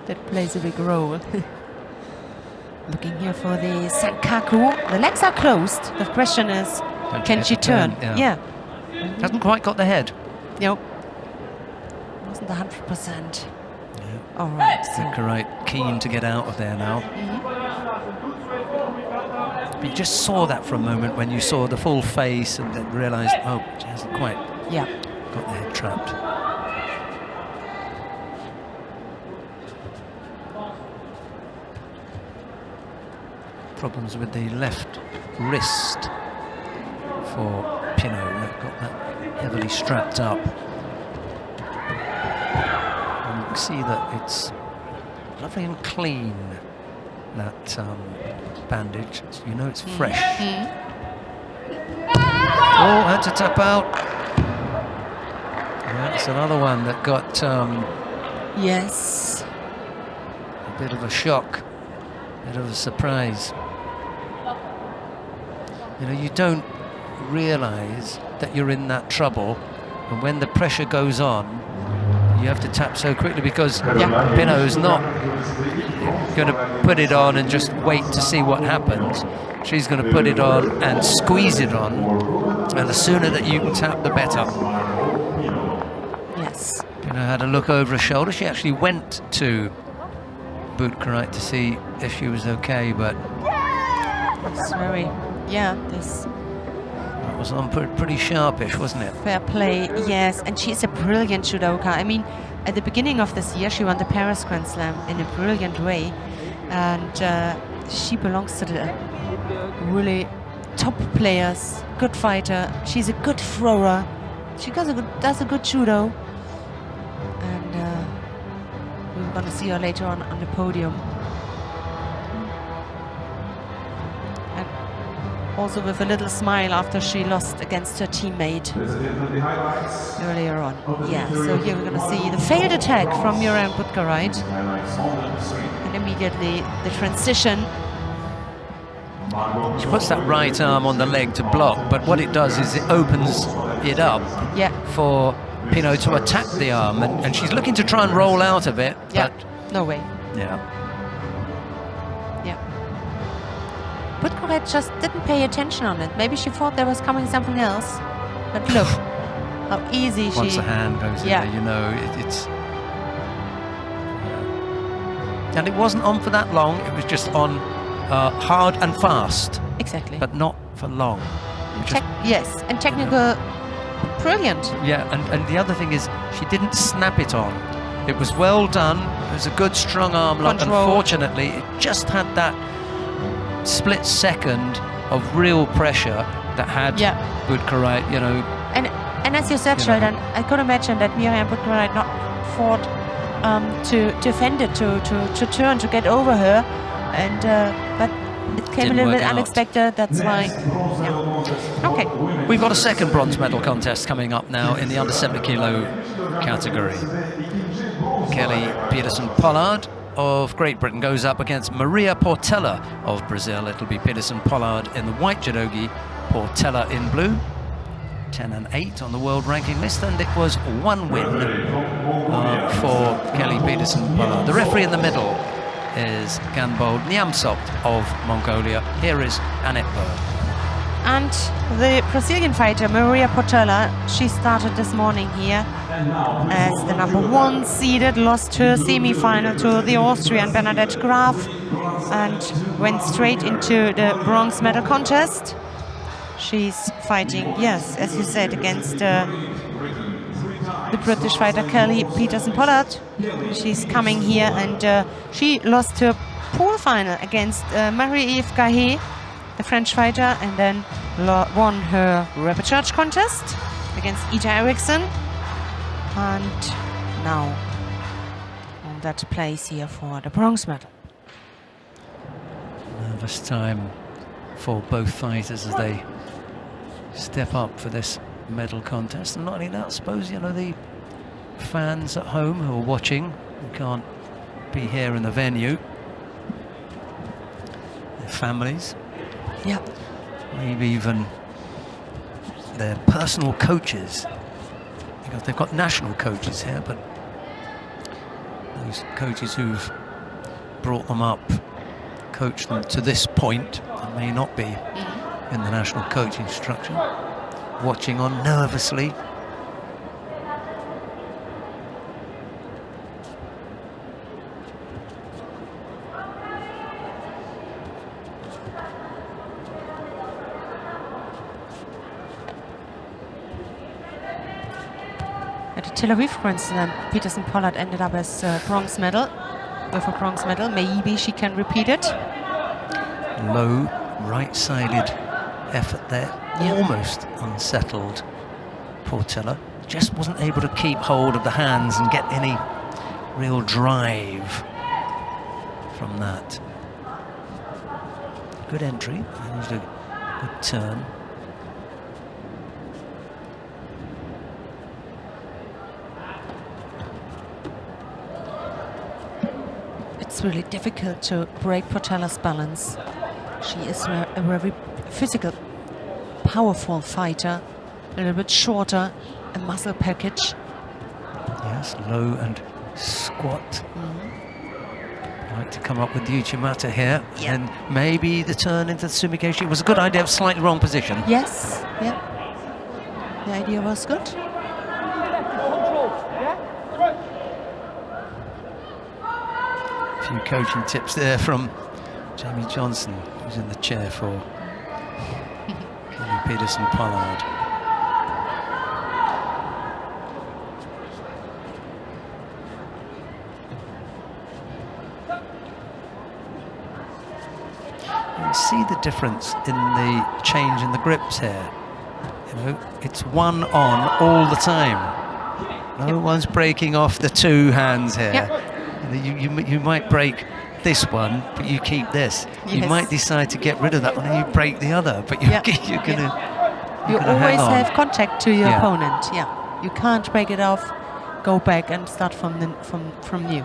That plays a big role. Looking here for the Sankaku. The legs are closed. The question is, can she turn? Yeah. Hasn't quite got the head. Nope. Wasn't 100%. All right. Boutkereit keen to get out of there now. But you just saw that for a moment when you saw the full face and then realised, oh, she hasn't quite got the head trapped. Problems with the left wrist for Pinot. They've got that heavily strapped up. And you can see that it's lovely and clean, that bandage. So you know it's fresh. Oh, had to tap out. That's another one that got yes, a bit of a shock, a bit of a surprise. You know, you don't realise that you're in that trouble, and when the pressure goes on, you have to tap so quickly because Pinot's not going to put it on and just wait to see what happens. She's going to put it on and squeeze it on, and the sooner that you can tap, the better. Yes. Pinot had a look over her shoulder. She actually went to Boutkereit to see if she was okay, but It's very, this that was on pretty sharpish, wasn't it? fair play, yes. And she's a brilliant judoka. I mean, at the beginning of this year, she won the Paris Grand Slam in a brilliant way. And she belongs to the really top players, good fighter. She's a good thrower. She does a good judo. And we're going to see her later on the podium. Also with a little smile after she lost against her teammate earlier on. Yeah, so here we're going to see the failed attack from Miriam Boutkereit. And immediately the transition. She puts that right arm on the leg to block, but what it does is it opens it up for Pinot to attack the arm. And she's looking to try and roll out of it. Yeah, but no way. Yeah. Boutkereit just didn't pay attention on it. Maybe she thought there was coming something else. But look, how easy she... Once the hand goes in there, you know, it's... And it wasn't on for that long. It was just on hard and fast. Exactly. But not for long. Yes, and technical brilliant. Yeah, and the other thing is she didn't snap it on. It was well done. It was a good strong arm lock. Control. Unfortunately, it just had that split second of real pressure that had Budkarite, you know. And as you said, Sheldon, I could imagine that Miriam Budkarite not fought to defend it, to turn, to get over her, and but it came a little bit unexpected. That's why. Yeah. Okay. We've got a second bronze medal contest coming up now in the under 70 kilo category. Kelly Peterson-Pollard of Great Britain goes up against Maria Portela of Brazil. It'll be Peterson-Pollard in the white judogi, Portela in blue. 10 and 8 on the world ranking list, and it was one win for Kelly Peterson-Pollard. The referee in the middle is Ganbold Nyamsok of Mongolia. Here is Annette Berg. And the Brazilian fighter Maria Portela, she started this morning here as the #1 seeded, lost her semi-final to the Austrian Bernadette Graf, and went straight into the bronze medal contest. She's fighting, yes, as you said, against the British fighter Kelly Peterson-Pollard. She's coming here, and she lost her pool final against Marie-Eve Gahe, the French fighter, and then won her repechage contest against Ida Eriksson. And now on that place here for the bronze medal. Nervous time for both fighters as they step up for this medal contest. And not only that, I suppose, you know, the fans at home who are watching, who can't be here in the venue, their families, maybe even their personal coaches, because they've got national coaches here, but those coaches who've brought them up, coached them to this point, and may not be in the national coaching structure, watching on nervously. At the Tel Aviv, for instance, Peterson-Pollard ended up as bronze medal, with a bronze medal. Maybe she can repeat it. Low, right-sided effort there, almost unsettled Portela. Just wasn't able to keep hold of the hands and get any real drive from that. Good entry, and a good turn. It's really difficult to break Portela's balance. She is a very physical, powerful fighter, a little bit shorter, a muscle package. Yes, low and squat. Like to come up with the Uchimata here, and maybe the turn into the Sumigaeshi was a good idea, slightly wrong position. Yes, the idea was good. A few coaching tips there from Jamie Johnson, who's in the chair for Kelly Peterson-Pollard. You see the difference in the change in the grips here. You know, it's one on all the time. No one's breaking off the two hands here. You might break this one, but you keep this. You might decide to get rid of that one and you break the other, but you're gonna. You always have contact to your opponent. You can't break it off, go back and start from new.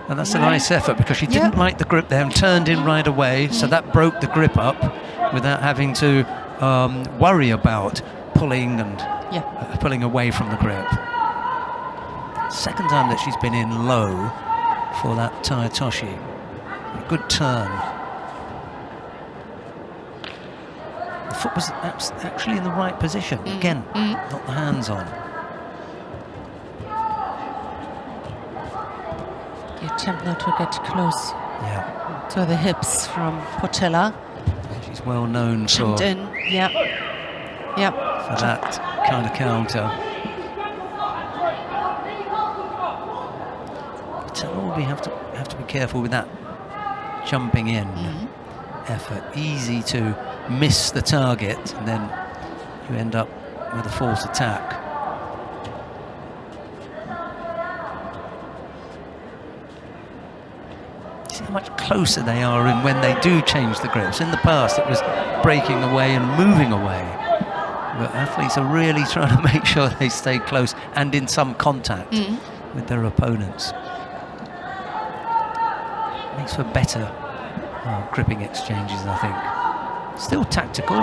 And that's a nice effort, because she didn't like the grip there and turned in right away, so that broke the grip up without having to worry about pulling and pulling away from the grip. Second time that she's been in low for that Taitoshi. A good turn. The foot was actually in the right position. Again, not the hands on. attempt not to get close Yeah. to the hips from Portela. She's well known for Jumped in. Yeah. Yeah. that kind of counter. So we have to be careful with that jumping in effort. Easy to miss the target, and then you end up with a false attack. See how much closer they are in when they do change the grips. In the past, it was breaking away and moving away. But athletes are really trying to make sure they stay close and in some contact with their opponents. Makes for better gripping exchanges, I think. Still tactical.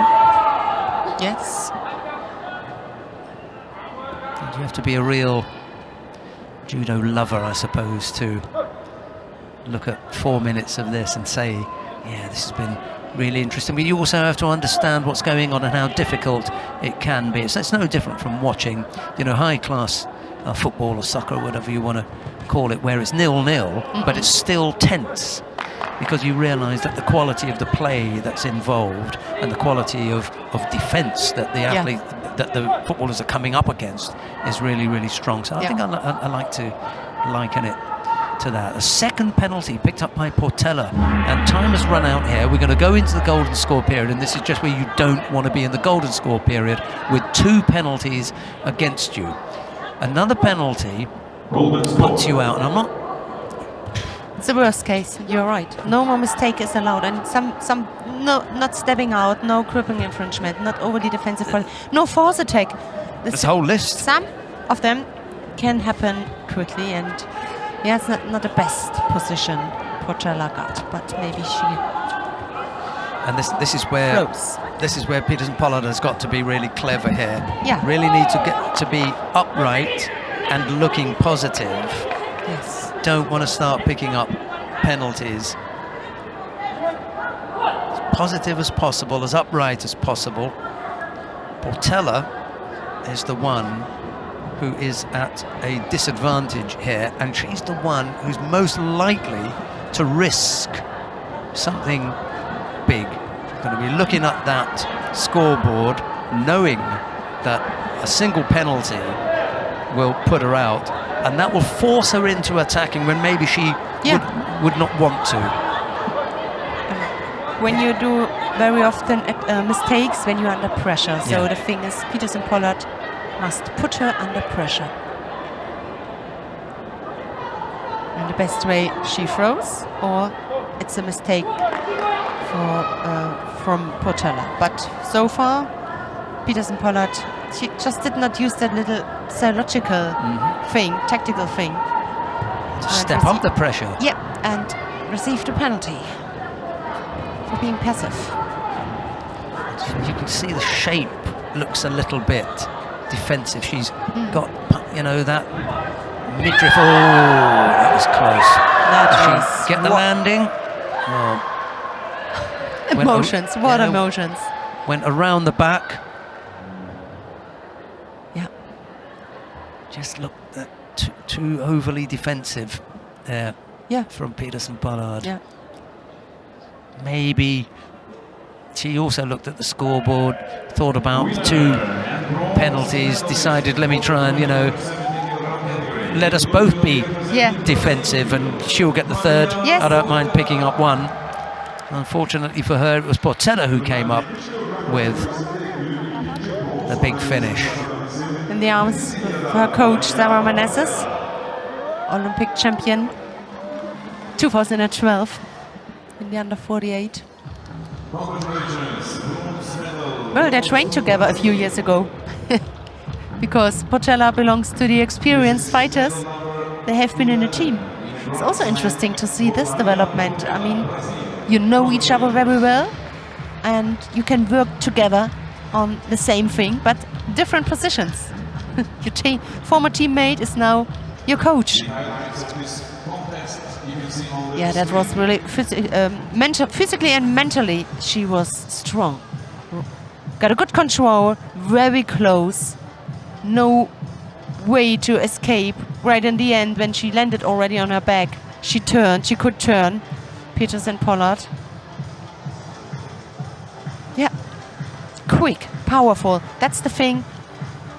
Yes. And you have to be a real judo lover, I suppose, to look at 4 minutes of this and say, yeah, this has been really interesting. But you also have to understand what's going on and how difficult it can be. It's no different from watching, you know, high-class football or soccer, or whatever you want to call it, where it's 0-0, but it's still tense, because you realise that the quality of the play that's involved and the quality of defence that the athlete, that the footballers are coming up against is really, really strong. So I think I like to liken it to that. A second penalty picked up by Portela, and time has run out here. We're going to go into the golden score period, and this is just where you don't want to be in the golden score period with 2 penalties against you. Another penalty puts you out, and I'm not... It's the worst case, you're right. No more mistake is allowed, and not stepping out, no gripping infringement, not overly defensive, no force attack. There's a whole list. Some of them can happen quickly, and yeah, it's not the best position Portela got, but maybe she... And this is where Close. this is where Peterson Pollard has got to be really clever here. Yeah. Really need to get to be upright and looking positive. Yes. Don't want to start picking up penalties. As positive as possible, as upright as possible. Portela is the one who is at a disadvantage here, and she's the one who's most likely to risk something big. She's going to be looking at that scoreboard, knowing that a single penalty will put her out, and that will force her into attacking when maybe she would not want to. When you do very often mistakes when you're under pressure, so the thing is, Peterson Pollard must put her under pressure. And the best way, she throws, or it's a mistake from Portela. But so far, Peterson Pollard, she just did not use that little psychological thing, tactical thing. To step up the pressure. Yeah, and received a penalty for being passive. You can see the shape looks a little bit defensive. She's got, you know, that midriff. Oh, that was close. Did she get the landing? Oh. Emotions, what emotions. Went around the back. Yeah. Just looked at too overly defensive there. Yeah. From Peterson Pollard. Yeah. Maybe she also looked at the scoreboard, thought about the 2 penalties, decided, let me try and, you know, let us both be defensive, and she'll get the 3rd. Yes. I don't mind picking up 1. Unfortunately for her, it was Portela who came up with the big finish. In the arms of her coach, Sarah Manasses, Olympic champion 2012 in the under 48. Well, they trained together a few years ago because Portela belongs to the experienced fighters. They have been in a team. It's also interesting to see this development. I mean, you know each other very well, and you can work together on the same thing, but different positions. Your former teammate is now your coach. Yeah, that was really physically and mentally. She was strong. Got a good control, very close. No way to escape. Right in the end, when she landed already on her back, she turned. She could turn. Peterson Pollard. Yeah. Quick, powerful. That's the thing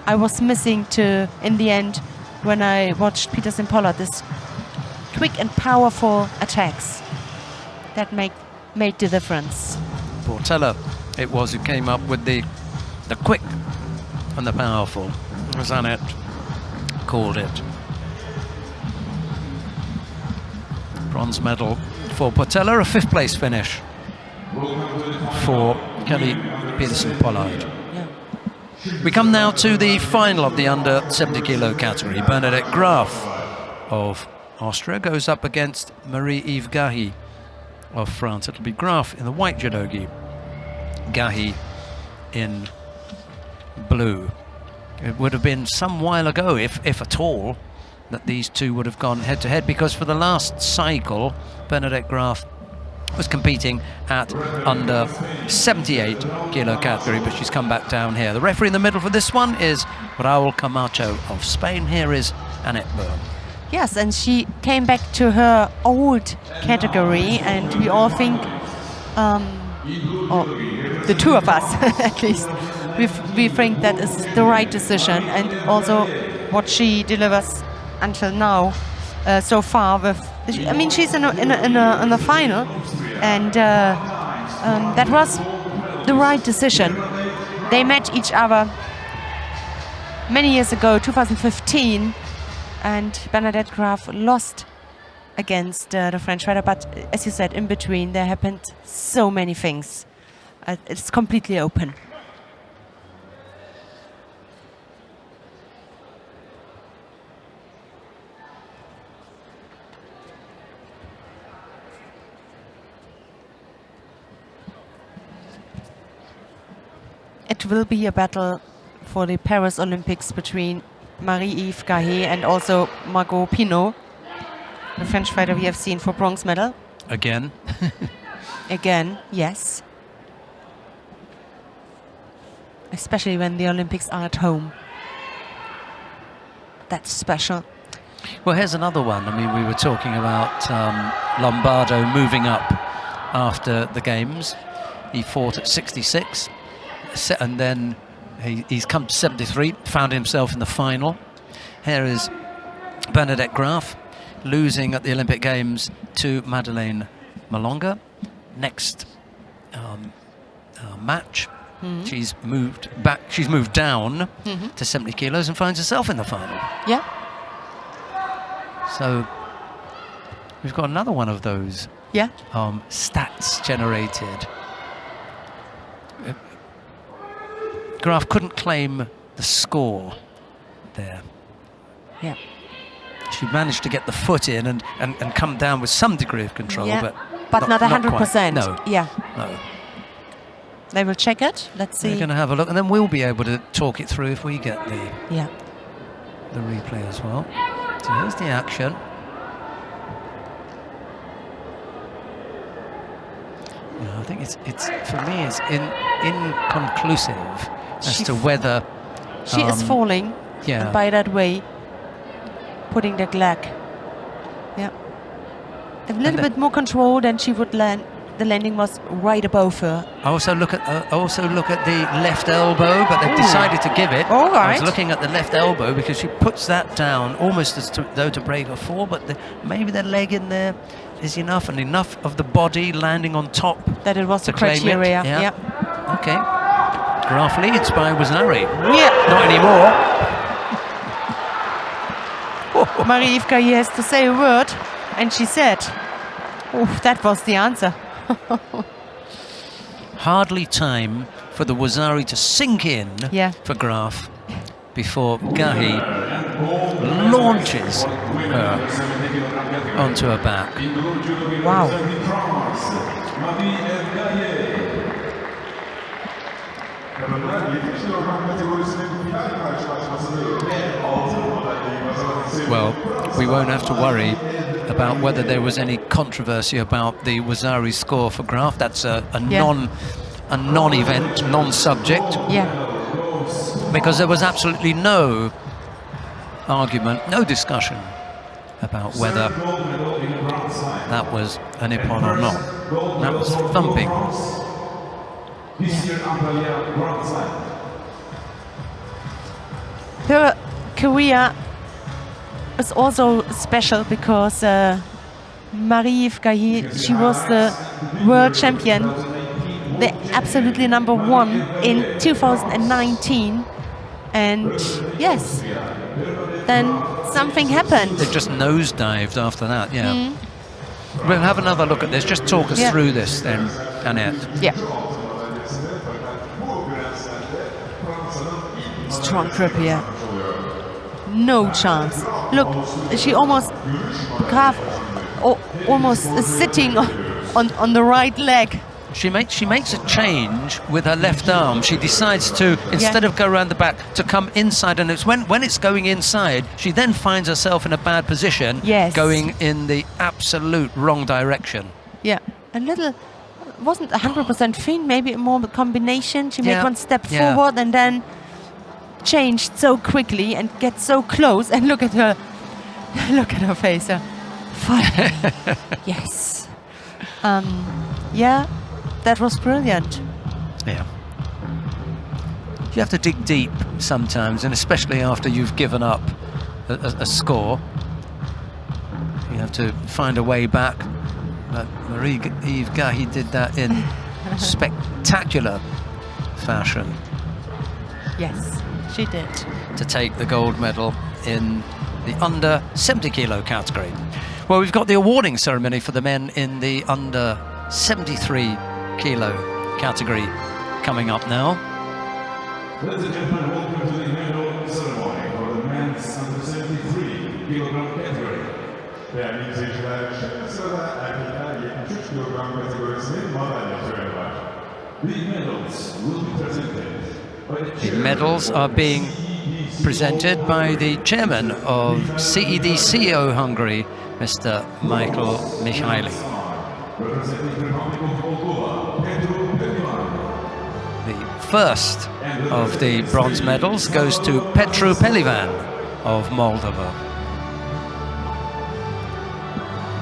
I was missing in the end when I watched Peterson Pollard. This quick and powerful attacks that made the difference. Portela, it was who came up with the quick and the powerful. Zanet called it. Bronze medal for Portela, a 5th place finish for Kelly Peterson Pollard. Yeah. We come now to the final of the under 70 kilo category. Bernadette Graf of Austria goes up against Marie-Yves Gahi of France. It'll be Graf in the white judogi, Gahi in blue. It would have been some while ago, if at all, that these two would have gone head to head, because for the last cycle Bernadette Graf was competing at under 78 kilo category, but she's come back down here. The referee in the middle for this one is Raul Camacho of Spain. Here is Annette Byrne. Yes, and she came back to her old category, and we all think, or the two of us at least, we think that is the right decision, and also what she delivers until now, so far. I mean, she's in the final, and that was the right decision. They met each other many years ago, 2015. And Bernadette Graf lost against the French fighter, but as you said, in between there happened so many things. It's completely open. It will be a battle for the Paris Olympics between Marie-Yves Gahi and also Margot Pinot, the French fighter we have seen for bronze medal. Again. Again, yes. Especially when the Olympics are at home. That's special. Well, here's another one. I mean, we were talking about Lombardo moving up after the games. He fought at 66, and then he's come to 73, found himself in the final. Here is Bernadette Graf losing at the Olympic Games to Madeleine Malonga. Next match, she's moved back. She's moved down to 70 kilos and finds herself in the final. Yeah. So we've got another one of those. Yeah. Stats generated. Graf couldn't claim the score there. Yeah. She managed to get the foot in and come down with some degree of control, Yeah. but not 100%. quite. No. Yeah. No. They will check it. Let's see. We're going to have a look, and then we'll be able to talk it through if we get the replay as well. So here's the action. Yeah, I think it's for me it's inconclusive as to whether she is falling. Yeah. And by that way, putting the leg. Yeah. A little bit more control, then she would land. The landing was right above her. I also look at the left elbow, but they've decided to give it. All right. I was looking at the left elbow because she puts that down almost as though to break a fall, but maybe the leg in there is enough, and enough of the body landing on top. That it was to the claim criteria. it. Yeah. Yeah. Okay. Graf leads by Wasnari. Yeah. Not anymore. Marie-Yves Gahi has to say a word, and she said, "Oh, that was the answer." Hardly time for the Wasari to sink in for Graf before Gahi launches her onto her back. Wow. Well, we won't have to worry about whether there was any controversy about the Wasari score for Graf. That's a non-event, non-subject. Yeah. Because there was absolutely no argument, no discussion about whether that was a nippon or not. That was thumping. Her career is also special because Marie-Yves Gahi, she was the world champion, the absolutely #1 in 2019. And yes, then something happened. It just nosedived after that, yeah. We'll have another look at this. Just talk us through this then, Annette. Yeah. Strong grip here. No chance. Look, she almost is sitting on the right leg. She makes a change with her left arm. She decides to, instead of go around the back, to come inside, and it's when it's going inside, she then finds herself in a bad position, going in the absolute wrong direction. Yeah, a little, wasn't 100% feint, maybe more of a combination. She made one step forward and then changed so quickly and get so close, and look at her face. Yes. Yeah. That was brilliant. Yeah. You have to dig deep sometimes, and especially after you've given up a score. You have to find a way back. But Marie-Yves Gahi did that in spectacular fashion. Yes, she did. To take the gold medal in the under 70 kilo category. Well, we've got the awarding ceremony for the men in the under 73 kilo category coming up now. Ladies and gentlemen, welcome to the medal ceremony for the men's under 73 kilogram category. Değerli izleyiciler, şimdi sırada erkekler 73 kilogram kategorisinin madalya töreni var. The medals will be presented by the medals are being presented by the chairman of CEDCO Hungary, Mr. Michael Michaili. The first of the bronze medals goes to Petru Pelivan of Moldova.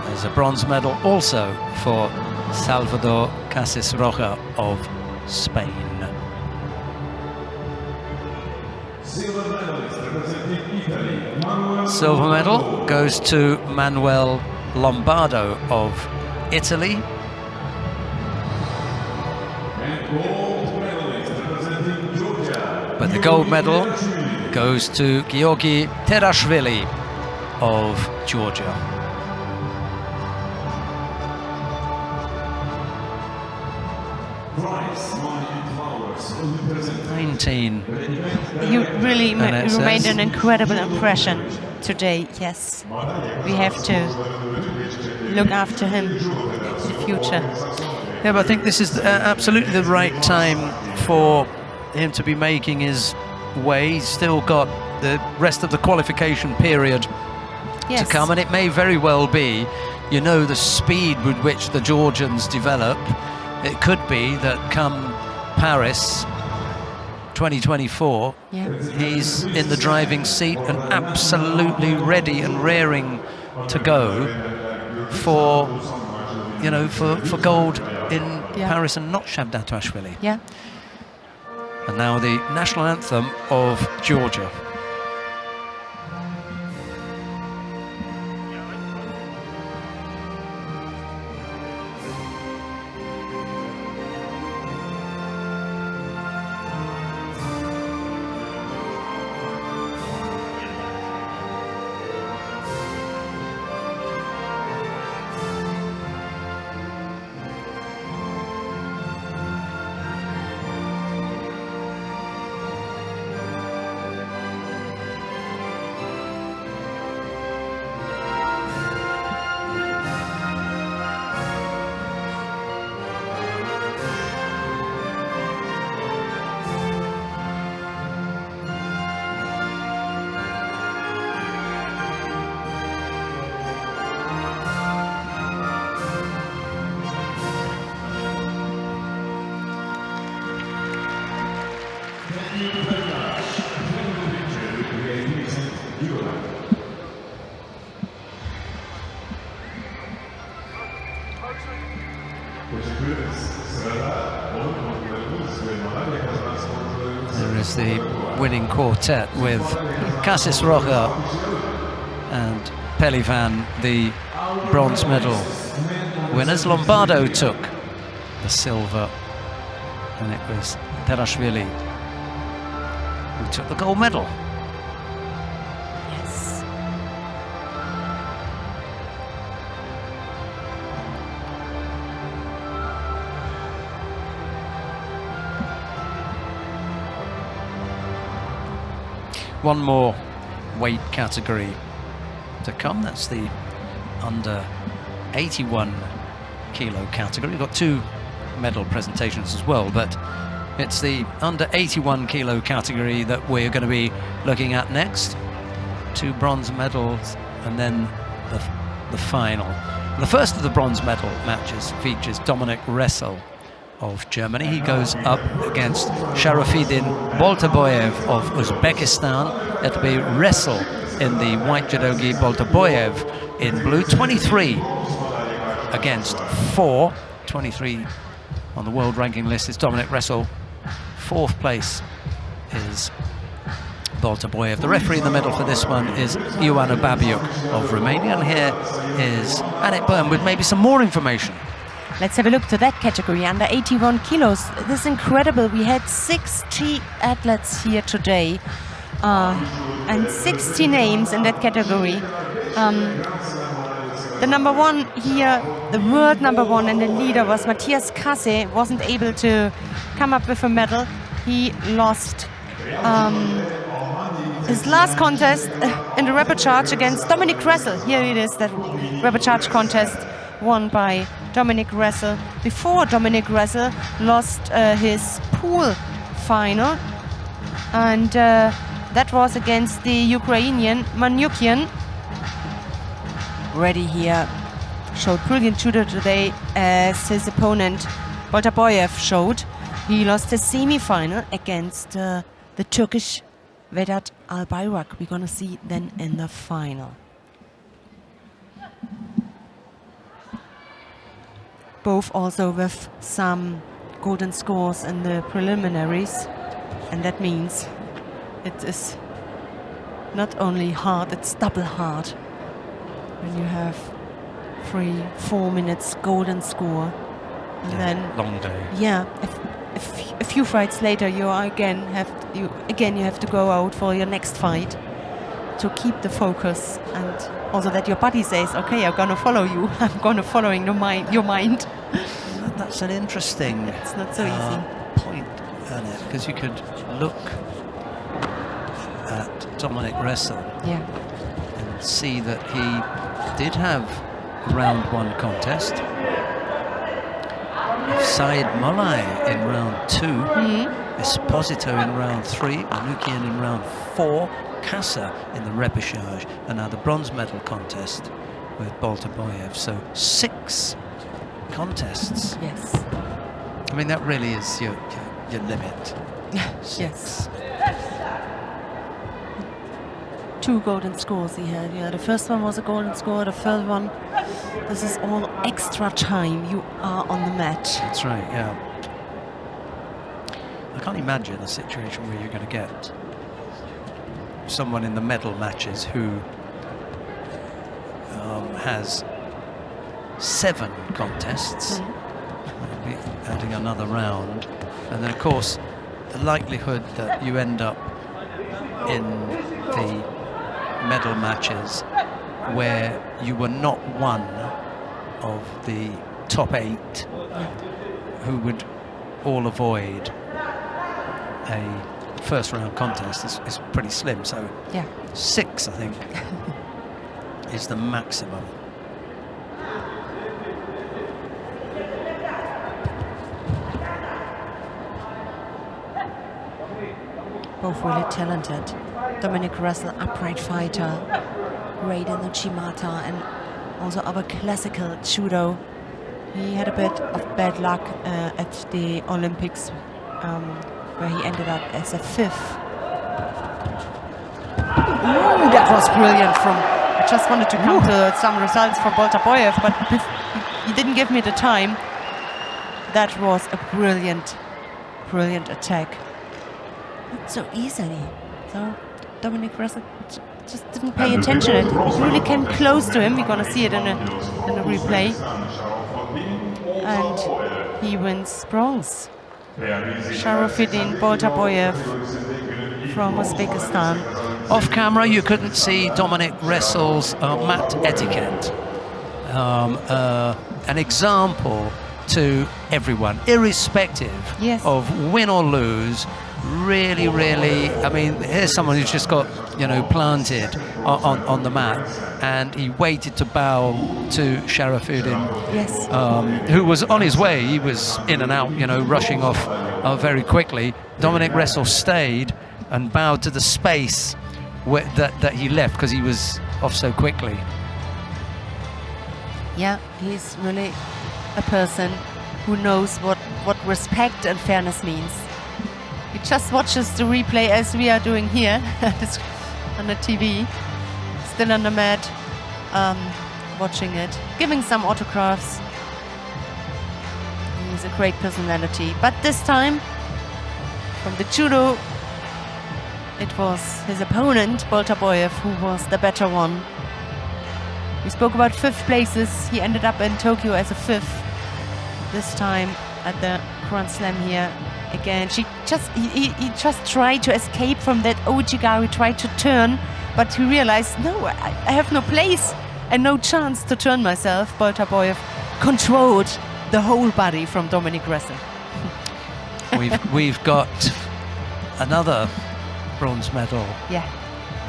There's a bronze medal also for Salvador Casas Roja of Spain. Silver medal goes to Manuel Lombardo of Italy. But the gold medal goes to Georgi Terashvili of Georgia. You really made an incredible impression today. Yes, we have to look after him in the future. Yeah, but I think this is absolutely the right time for him to be making his way. He's still got the rest of the qualification period to come, and it may very well be, you know, the speed with which the Georgians develop. It could be that come Paris 2024, he's in the driving seat and absolutely ready and raring to go for, you know, for gold in Paris, and not Shavdatashvili. Yeah. And now the national anthem of Georgia. Teşekkür ederiz. Sırada oyun konuklarımız ve madalya kazanan sporcularımız. There is the winning quartet with Cassis Rocha and Pelivan, the bronze medal winners. Lombardo took the silver, and it was Terashvili who took the gold medal. Yes. One more weight category to come. That's the under 81 kilo category. We've got two medal presentations as well, but it's the under 81 kilo category that we're going to be looking at next. Two bronze medals and then the final. The first of the bronze medal matches features Dominik Ressel of Germany. He goes up against Sharafidin Boltaboyev of Uzbekistan. It'll be Ressel in the white judogi, Boltaboyev in blue. 23 against 4. 23 on the world ranking list is Dominik Ressel. Fourth place is Boltaboyev. The referee in the middle for this one is Ioana Babiuk of Romania. And here is Annette Byrne with maybe some more information. Let's have a look to that category, under 81 kilos. This is incredible. We had 60 athletes here today and 60 names in that category. The number one here, the world number one and the leader was Matthias Kasse, wasn't able to come up with a medal. He lost his last contest in the rapid charge against Dominik Ressel. Here it is, that rapid charge contest won by Dominik Ressel. Before Dominik Ressel lost his pool final, and that was against the Ukrainian Manyukian. Ready here, showed brilliant judo today as his opponent Boltaboyev showed. He lost his semi-final against the Turkish Vedat Albayrak. We're gonna see then in the final. Both also with some golden scores in the preliminaries, and that means it is not only hard, it's double hard when you have 3-4 minutes golden score, and then long day. Yeah, if a few fights later you have to go out for your next fight to keep the focus, and also that your body says, okay, I'm gonna follow you. I'm gonna following your mind. That's an interesting It's not so easy. point, Annette, because you could look at Dominik Ressel Yeah. and see that he did have round one contest. Said Molay in round 2, Esposito in round 3, Manukian in round 4, Kasa in the repechage, and now the bronze medal contest with Boltaboyev. So 6 contests. Yes. I mean, that really is your limit. 6. Yes. 2 golden scores he had. Yeah, the first one was a golden score. The third one, this is all extra time you are on the mat. That's right, yeah. I can't imagine a situation where you're going to get someone in the medal matches who has 7 contests, maybe adding another round, and then of course the likelihood that you end up in the medal matches where you were not one of the top 8 who would all avoid a first round contest is pretty slim. So Yeah. 6, I think, is the maximum. Both really talented. Dominik Ressel, upright fighter, great in the Chimata and also other classical judo. He had a bit of bad luck at the Olympics, where he ended up as a 5th. Ooh, that was brilliant from... I just wanted to come to some results for Boltaboyev, but He didn't give me the time. That was a brilliant, brilliant attack. Not so easily. So Dominic Russell just didn't pay attention. It really came close to him. We're gonna see it in a replay. And he wins bronze. Sharafuddin Boltaboyev from Uzbekistan. Off camera, you couldn't see Dominic wrestle's mat etiquette. An example to everyone, irrespective Yes. of win or lose. Really, I mean, here's someone who's just got, planted on the mat, and he waited to bow to Sharafuddin, Yes. who was on his way. He was in and out, rushing off very quickly. Dominic Wrestle stayed and bowed to the space that he left because he was off so quickly. Yeah, he's really a person who knows what respect and fairness means. He just watches the replay as we are doing here on the TV, still on the mat, watching it, giving some autographs. He's a great personality. But this time, from the judo, it was his opponent, Boltaboyev, who was the better one. We spoke about 5th places. He ended up in Tokyo as a 5th. This time at the Grand Slam here. Again, he just tried to escape from that Ojigari, tried to turn, but he realized, no, I have no place and no chance to turn myself. Boltaboyev controlled the whole body from Dominic Wrestle. We've got another bronze medal Yeah.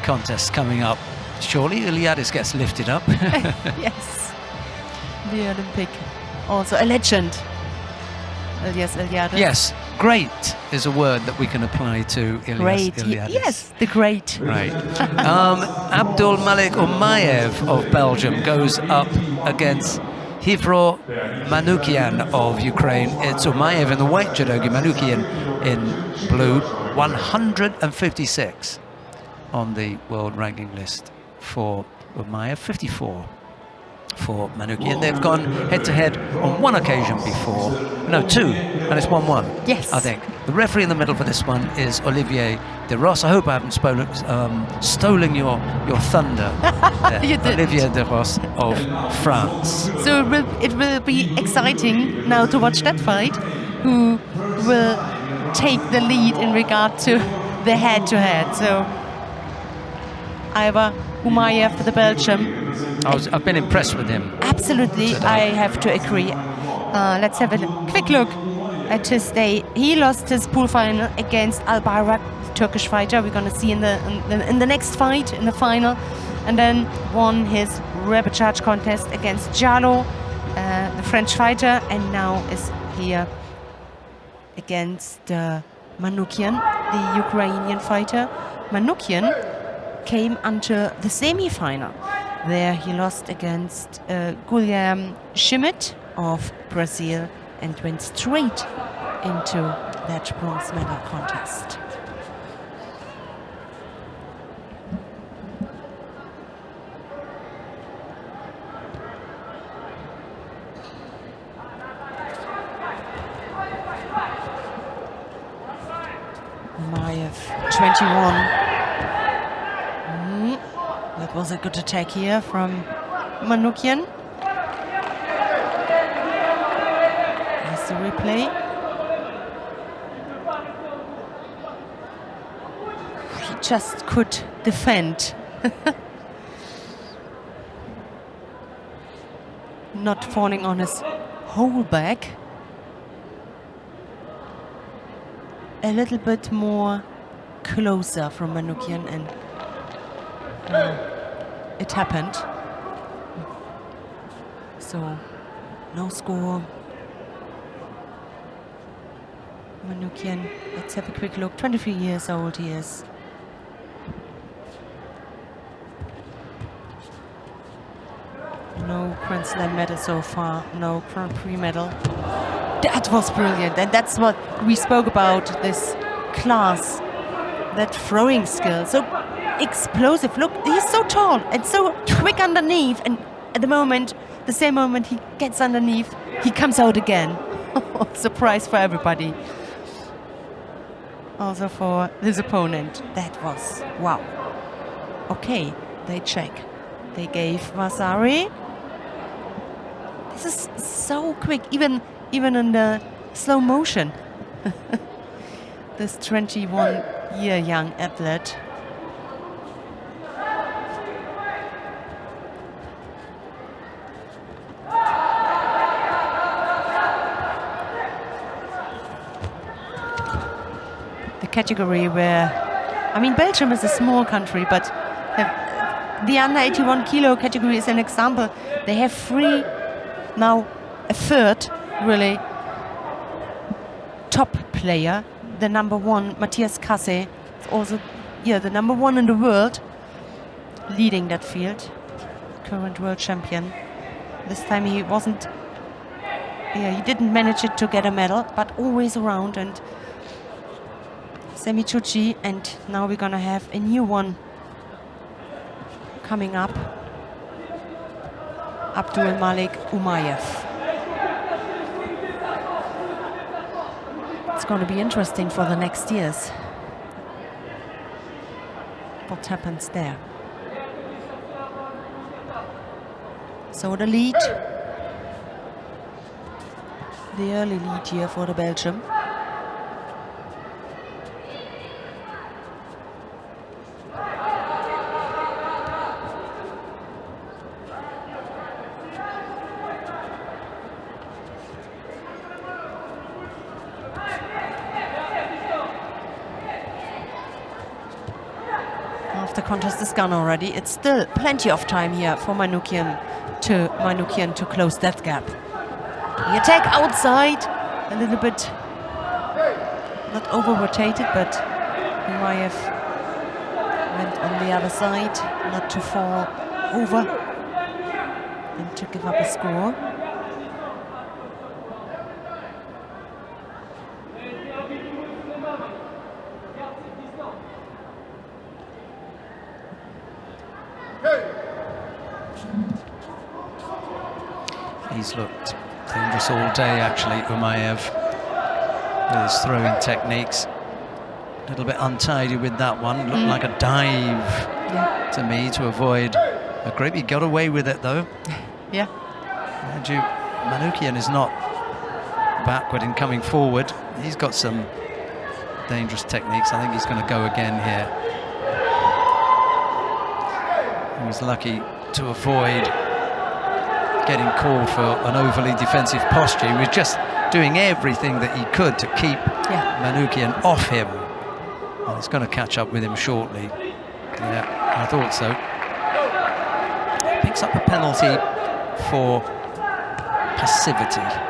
contest coming up. Surely Iliadis gets lifted up. Yes. The Olympic. Also a legend. Elias Iliadis. Yes, great is a word that we can apply to Ilias Great. Iliadis. Yes, the great. Right. Abdul Malik Umayev of Belgium goes up against Hivro Manoukian of Ukraine. It's Umayev in the white judogi, Manoukian in blue. 156 on the world ranking list for Umayev, 54 for Manoukian. They've gone head-to-head on one occasion before. No, 2, and it's 1-1. Yes. I think. The referee in the middle for this one is Olivier De Ross. I hope I haven't stolen your thunder there. You didn't. Olivier De Ross of France. So it will be exciting now to watch that fight. Who will take the lead in regard to the head-to-head? So Ivar Umayev for the Belgium. I've been impressed with him. Absolutely, today. I have to agree. Let's have a quick look at his day. He lost his pool final against Albayrak, the Turkish fighter. We're going to see in the next fight, in the final. And then won his repechage contest against Jalo, the French fighter. And now is here against Manoukian, the Ukrainian fighter. Manoukian came until the semi-final. There he lost against Guilherme Schmidt of Brazil and went straight into that bronze medal contest. Umayev, 21. That was a good attack here from Manoukian. Here's the replay. He just could defend. Not falling on his whole back. A little bit more closer from Manoukian, and it happened. So, no score. Manoukian, let's have a quick look. 23 years old he is. No Grand Slam medal so far, no Grand Prix medal. That was brilliant, and that's what we spoke about, this class, that throwing skill. So explosive. Look, he's so tall and so quick underneath, and at the moment the same moment he gets underneath, he comes out again. Surprise for everybody. Also for his opponent. That was, wow. Okay, they check. They gave Vasari. This is so quick, even in the slow motion. This 21-year young athlete. The category where, I mean, Belgium is a small country, but the under 81 kilo category is an example. They have three, now a third, really, top player. The number one, Matthias Kasse, is also, the number one in the world, leading that field. Current world champion. This time he wasn't, he didn't manage it to get a medal, but always around. And Semi Chuchi, and now we're gonna have a new one coming up. Abdul Malik Umayev. It's going to be interesting for the next years. What happens there? So the lead, the early lead here for the Belgium. The contest is gone already. It's still plenty of time here for Manukian to close that gap. The attack outside, a little bit not over-rotated, but Umayev went on the other side, not to fall over and to give up a score. He's looked dangerous all day, actually, Umayev, with his throwing techniques. A little bit untidy with that one. Looked like a dive to me to avoid a grip. He got away with it, though. Yeah. Manukian is not backward in coming forward. He's got some dangerous techniques. I think he's going to go again here. He was lucky to avoid getting called for an overly defensive posture. He was just doing everything that he could to keep Manukian off him. And it's going to catch up with him shortly. Yeah, I thought so. Picks up a penalty for passivity.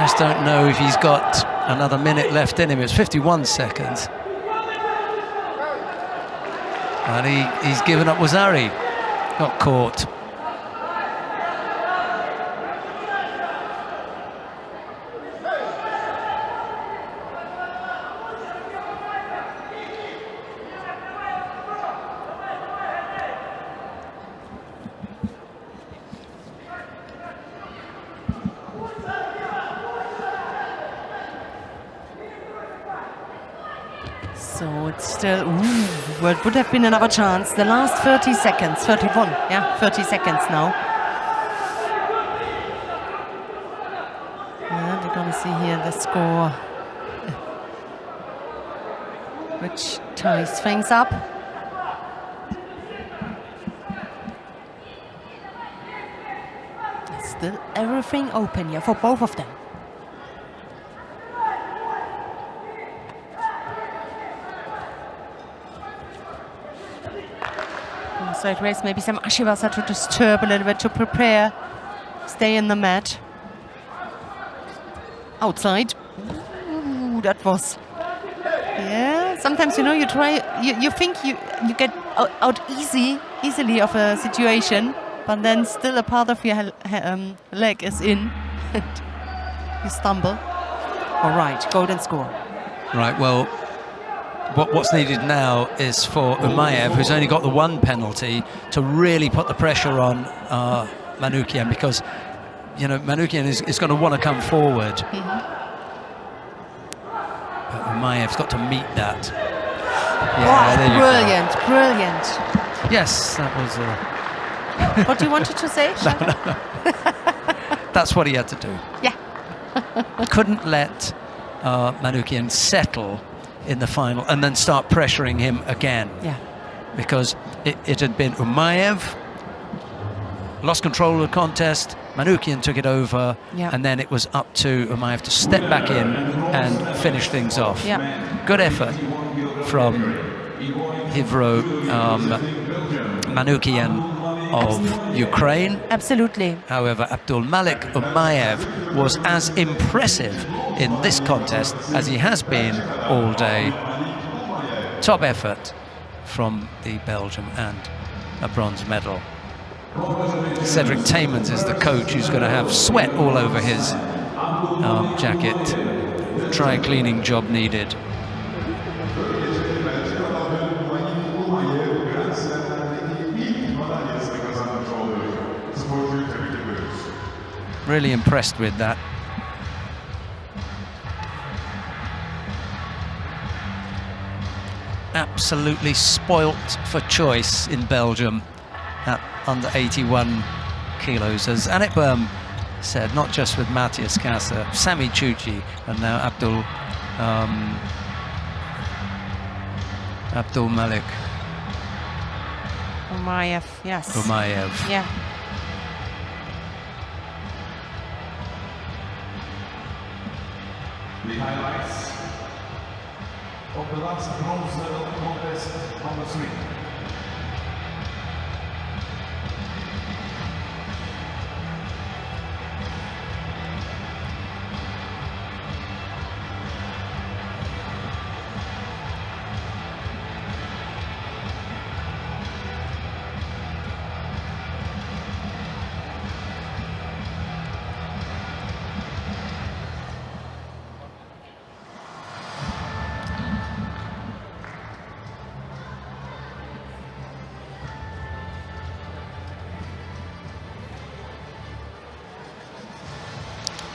Just don't know if he's got another minute left in him. It's 51 seconds. And he's given up. Wazari got caught. So it's still, well, it would have been another chance. The last 30 seconds, 31, 30 seconds now. We're going to see here the score, which ties things up. Still everything open here for both of them. Side race, maybe some Ashiwasa to disturb a little bit, to prepare, stay in the mat. Outside. that was. Yeah, sometimes, you know, you try, you think you get out easily of a situation, but then still a part of your leg is in, and you stumble. All right, golden score. Right, well, what's needed now is for Umayev, who's only got the one penalty, to really put the pressure on Manoukian, because, you know, Manoukian is going to want to come forward. But Umayev's got to meet that. Yeah, brilliant. Yes, that was... What you wanted to say? No. That's what he had to do. Yeah. Couldn't let Manoukian settle in the final and then start pressuring him again. Yeah. Because it had been Umayev, lost control of the contest, Manoukian took it over, and then it was up to Umayev to step back in and finish things off. Yeah. Good effort from Hivro Manoukian of Ukraine. Absolutely. However, Abdulmalik Umayev was as impressive in this contest as he has been all day. Top effort from the Belgium and a bronze medal. Cedric Taymans is the coach, who's going to have sweat all over his jacket. Dry cleaning job needed. Really impressed with that. Absolutely spoilt for choice in Belgium at under 81 kilos, as Anik Böhm said, not just with Matthias Kasa, Sami Chuchi, and now Abdulmalik Umayev, yes. Umayev. Yeah. The highlights of the last bronze medal contest on the screen.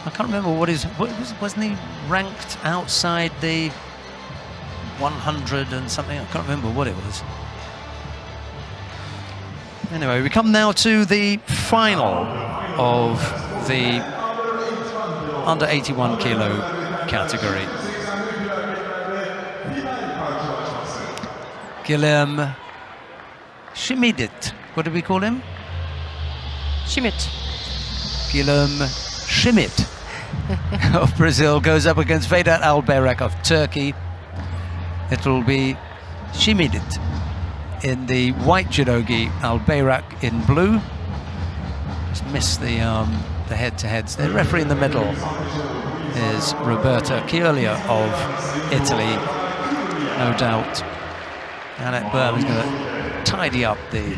I can't remember wasn't he ranked outside the 100 and something? I can't remember what it was. Anyway, we come now to the final of the under 81 kilo category. Guilherme Schmidt. What did we call him? Schmidt. Guilherme Schmidt of Brazil goes up against Vedat Albayrak of Turkey. It will be Schmidt in the white judogi, Albayrak in blue. Just missed the head-to-heads. The referee in the middle is Roberta Chioglia of Italy. No doubt Anik Böhm is going to tidy up the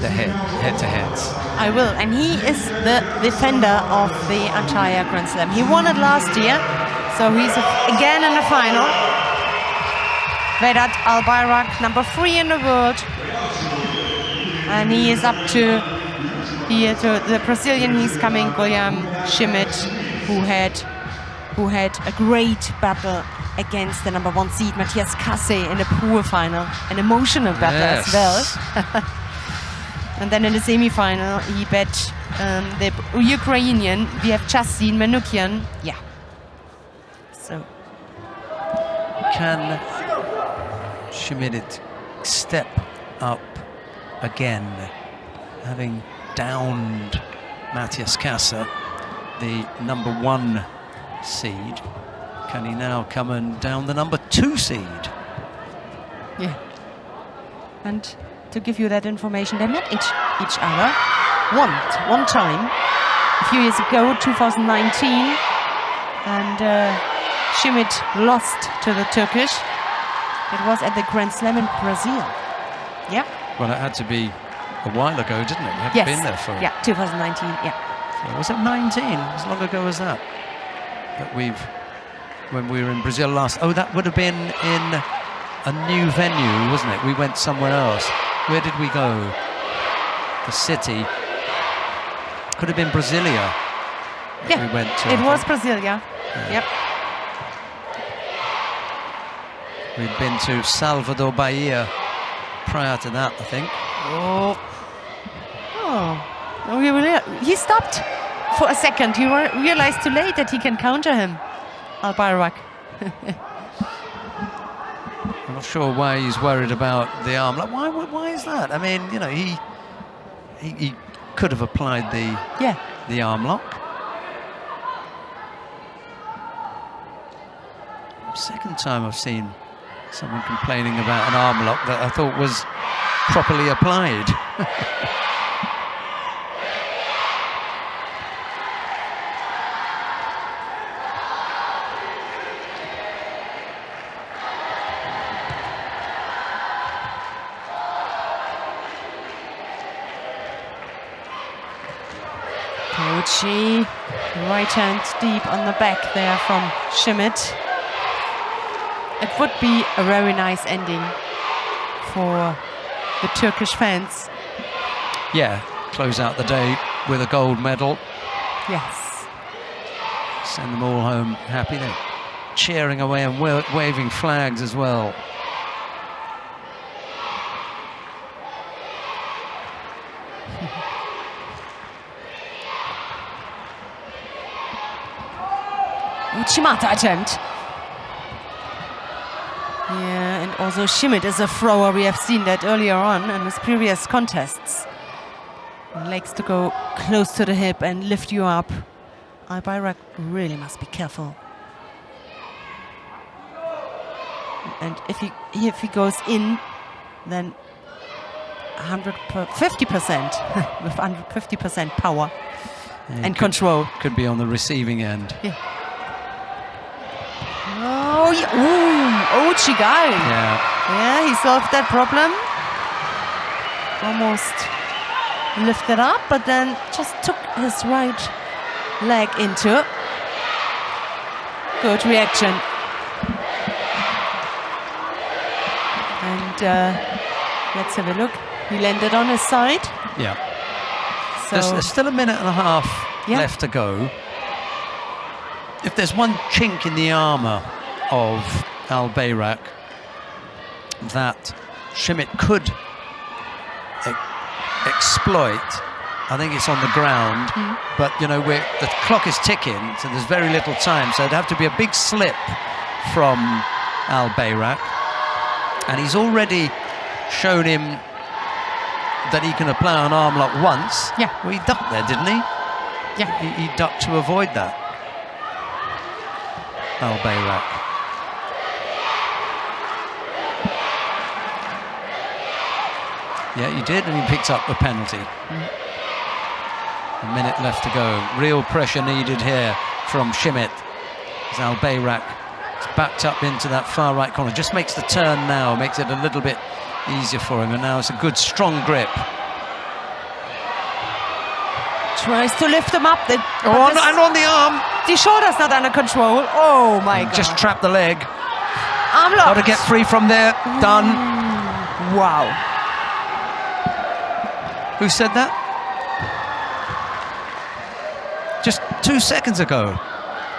head-to-heads. I will, and he is the defender of the Antalya Grand Slam. He won it last year, so he's again in the final. Vedat Albayrak, number 3 in the world, and he is up to here to the Brazilian. He's coming, Guilherme Schmidt, who had a great battle against the number 1 seed Matthias Kase in the pool final, an emotional battle as well. And then in the semi-final, he bet the Ukrainian. We have just seen Manoukian. Yeah. So can Schmidt step up again, having downed Matthias Kasa, the number 1 seed? Can he now come and down the number 2 seed? Yeah. And to give you that information, they met each other one time a few years ago, 2019, and Schmidt lost to the Turkish. It was at the Grand Slam in Brazil. Yeah. Well, it had to be a while ago, didn't it? You haven't Yes. been there for... Yeah, 2019, yeah. Was it 19? As long ago as that? When we were in Brazil last. Oh, that would have been in a new venue, wasn't it? We went somewhere else. Where did we go? The city. Could have been Brasilia. Yeah, We went to, it was Brasilia. Yeah. Yep. We'd been to Salvador Bahia prior to that, I think. Oh, he stopped for a second. He realized too late that he can counter him, Al-Bayrak. I'm not sure why he's worried about the arm. Like, why is that? I mean, you know, he could have applied the arm lock. Second time I've seen someone complaining about an arm lock that I thought was properly applied. Kochi, right hand deep on the back there from Schmidt. It would be a very nice ending for the Turkish fans. Yeah, close out the day with a gold medal. Yes. Send them all home happy. They're cheering away and waving flags as well. Uchimata attempt. Yeah, and also Schmidt is a thrower. We have seen that earlier on in his previous contests. He likes to go close to the hip and lift you up. Al-Bayrak really must be careful. And if he goes in, then 50% with 150% power and control. Could be on the receiving end. Yeah. Oh, yeah. Ooh, Chigai. Yeah. Yeah, he solved that problem. Almost lifted up, but then just took his right leg into. Good reaction. And let's have a look. He landed on his side. Yeah. So There's still a minute and a half left to go. If there's one chink in the armour of Al-Bayrak that Schmidt could exploit, I think it's on the ground. But, you know, the clock is ticking, so there's very little time. So it'd have to be a big slip from Al-Bayrak. And he's already shown him that he can apply an arm lock once. Yeah. Well, he ducked there, didn't he? Yeah. He ducked to avoid that. Al-Bayrak. Yeah, he did, and he picked up a penalty. A minute left to go. Real pressure needed here from Schmidt. As Al-Bayrak is backed up into that far right corner. Just makes the turn now, makes it a little bit easier for him, and now it's a good strong grip. tries to lift him up. And on the arm. The shoulder's not under control. Oh my God. Just trap the leg. Arm lock. Got to get free from there. Done. Wow. Who said that? Just 2 seconds ago.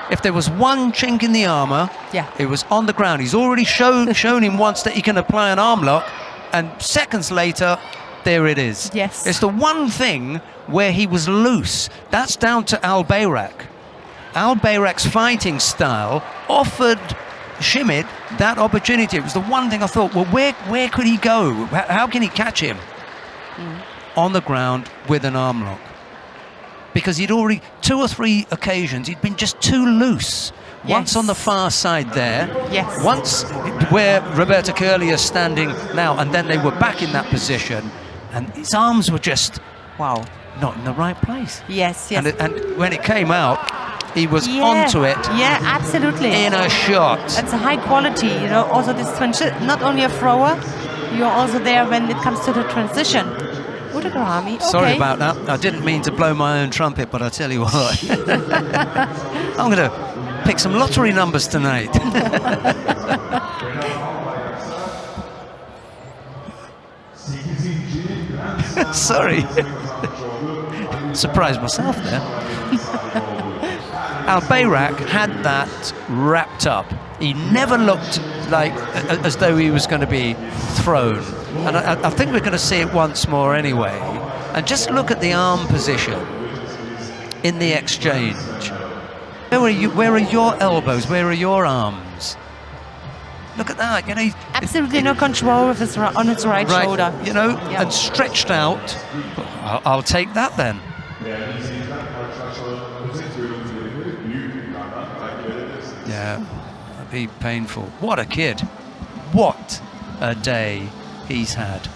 If there was one chink in the armour, it was on the ground. He's already shown him once that he can apply an arm lock, and seconds later, there it is. Yes. It's the one thing where he was loose. That's down to Al-Bayrak. Al-Bayrak's fighting style offered Schmidt that opportunity. It was the one thing I thought, well, where could he go? How can he catch him? On the ground with an arm lock. Because he'd already, 2 or 3 occasions, he'd been just too loose. Once on the far side there. Yes. Once where Roberto Curli is standing now, and then they were back in that position. And his arms were just, wow, not in the right place. Yes, yes. And when it came out, he was Yeah, onto it yeah, absolutely. in a shot. That's a high quality, you know. Also, this transition, not only a thrower, you're also there when it comes to the transition. Udagarami, okay. Sorry about that. I didn't mean to blow my own trumpet, but I tell you what, I'm going to pick some lottery numbers tonight. Sorry. Surprised myself there. Al-Bayrak had that wrapped up. He never looked like as though he was going to be thrown. And I think we're going to see it once more anyway. And just look at the arm position in the exchange. Where are your elbows? Where are your arms? Look at that, you know. Absolutely no control with his, on his right shoulder. You know, and stretched out. I'll take that then. Yeah, that'd be painful. What a kid. What a day he's had.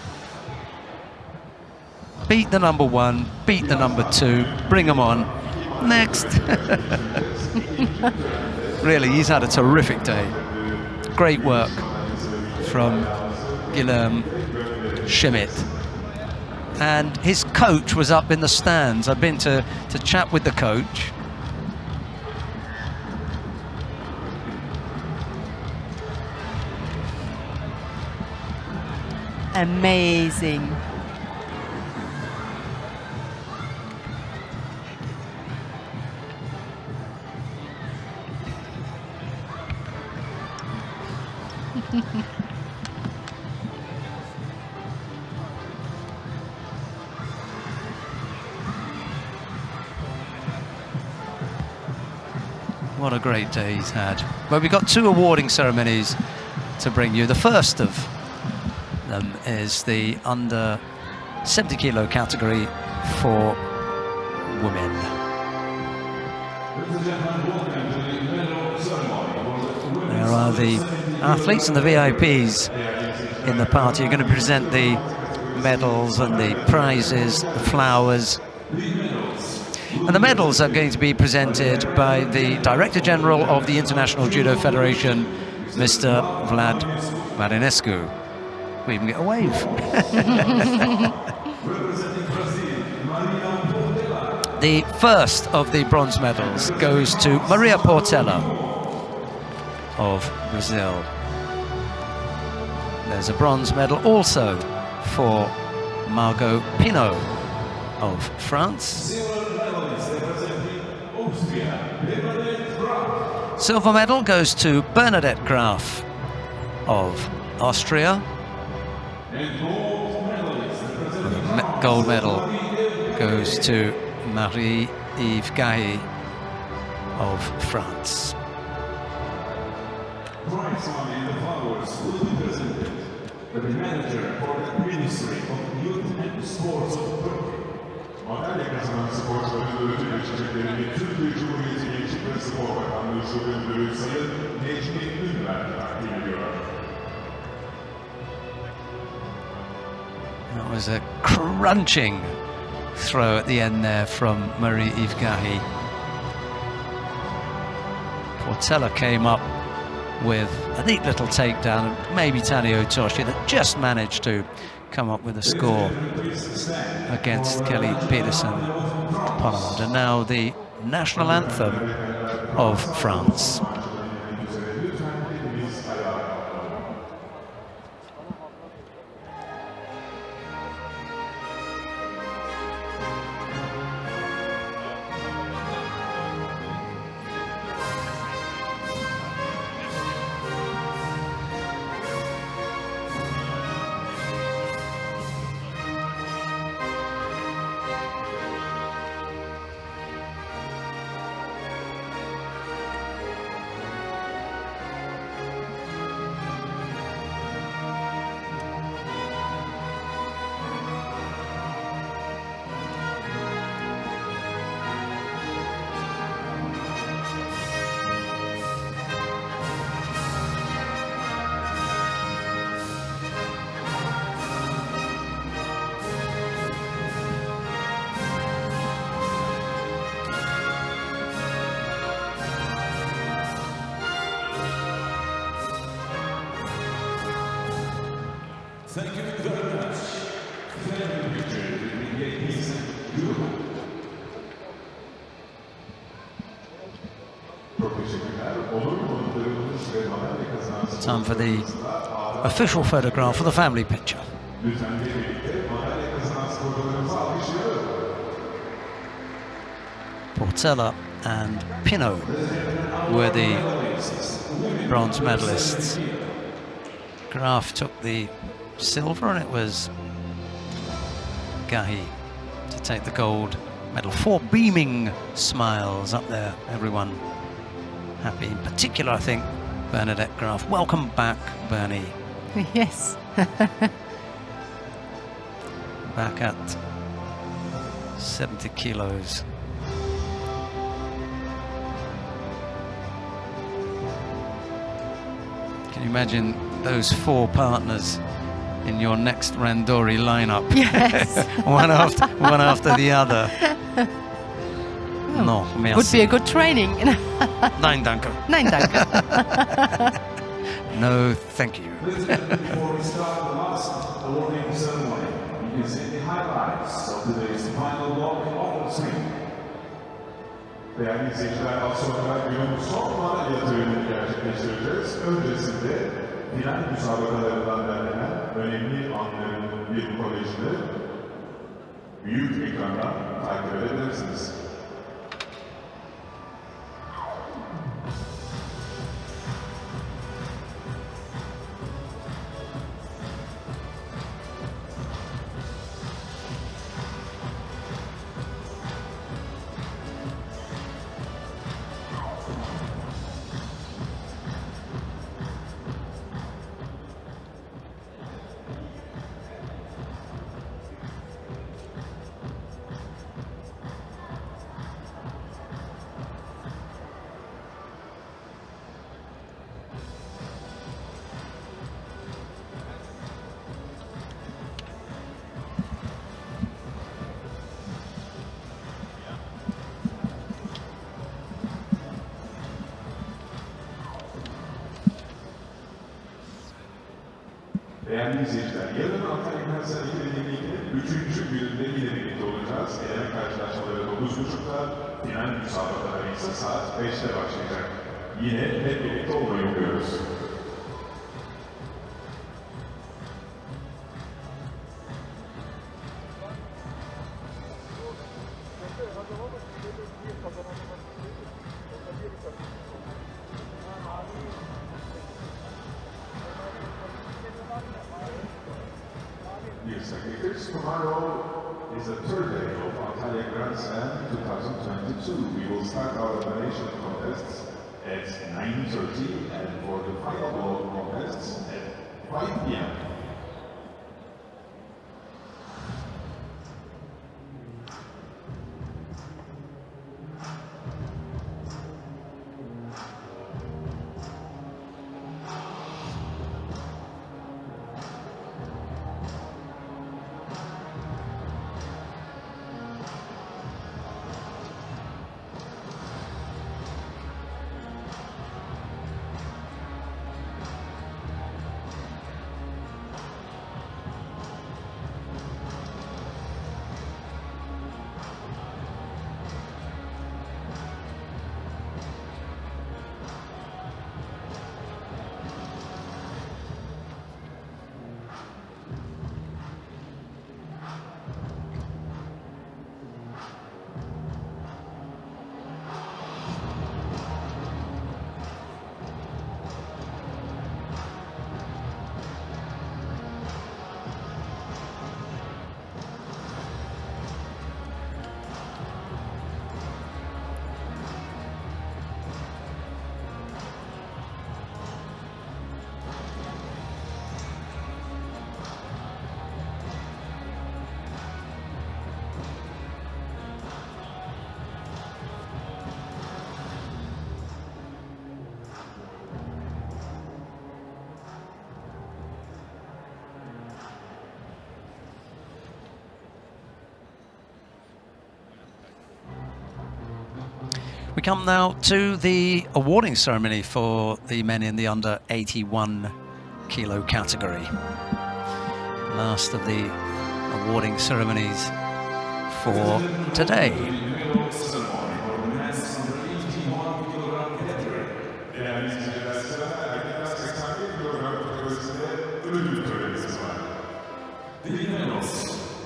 Beat the number 1, beat the number 2, bring him on. Next. Really, he's had a terrific day. Great work from Guillaume Schmidt. And his coach was up in the stands. I've been to chat with the coach. Amazing. What a great day he's had. Well, we've got 2 awarding ceremonies to bring you. The first of them is the under 70 kilo category for women. There are the athletes and the VIPs in the party. You're going to present the medals and the prizes, the flowers. And the medals are going to be presented by the Director General of the International Judo Federation, Mr. Vlad Marinescu. We even get a wave. The first of the bronze medals goes to Maria Portela of Brazil. There's a bronze medal also for Margot Pinot of France. Silver medal goes to Bernadette Graf of Austria. The gold medal goes to Marie-Yves Gahy of France. Prize money and the flowers will be presented by the manager for the Ministry of Youth and Sports of Turkey. Antalya kazanan sporcuların ödül çiçeklerini Türkiye Cumhuriyeti Gençlik ve Spor Bakanlığı Şube Müdürü Sayın Necmi Ünver takdim ediyor. That was a crunching throw at the end there from Marie-Yves Gahy. Portela came up with a neat little takedown, and maybe Tanio Toshi that just managed to come up with a score against Kelly Peterson Pond. And now the national anthem of France. Thank you very much. Thank you, ladies and gentlemen. Çok teşekkürler. Olur konuklarımız ve madalya kazansın. Time for the official photograph for the family picture. Lütfen birlikte madalya kazanan sporcularımızı alkışlayalım. Portela and Pino were the bronze medalists. Graf took the silver, and it was Gahi to take the gold medal. 4 beaming smiles up there, everyone happy. In particular, I think, Bernadette Graf. Welcome back, Bernie. Yes. Back at 70 kilos. Can you imagine those 4 partners in your next Randori lineup? Yes. one after the other. No, merci. Would be a good training. Nein, danke. Nein, danke. No, thank you. Before we start the last awarding ceremony, you can see the highlights of today's final block on the screen. Değerli izleyiciler, az sonra günün son madalya törenini gerçekleştireceğiz. Öncesinde final müsabakalarından derlenen önemli anların bir kolejini büyük ekrandan takip edebilirsiniz. Değerli izleyiciler, yarın Antalya 2022'nin 3. gününde yine birlikte olacağız. Eleme karşılaşmaları 9.30'da, final müsabakaları ise saat 5'te başlayacak. Yine hep birlikte olmayı umuyoruz. Dear spectators, tomorrow is the third day of Antalya Grand Slam 2022. We will start our elimination contests at 9:30 and for the final block contests at 5 p.m. We come now to the awarding ceremony for the men in the under 81 kilo category. last of the awarding ceremonies for today.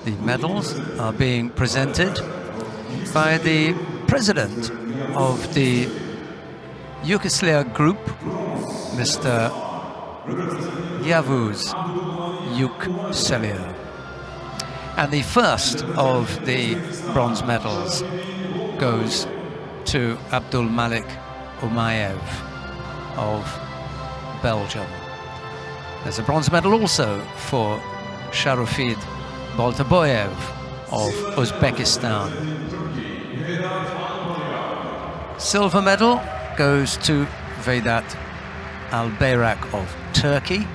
The medals are being presented by the president of the Yugoslav group, Mr. Yavuz Yukselja. And the first of the bronze medals goes to Abdul Malik Umayev of Belgium. There's a bronze medal also for Sharofid Boltaboyev of Uzbekistan. Silver medal goes to Vedat Albayrak of Turkey.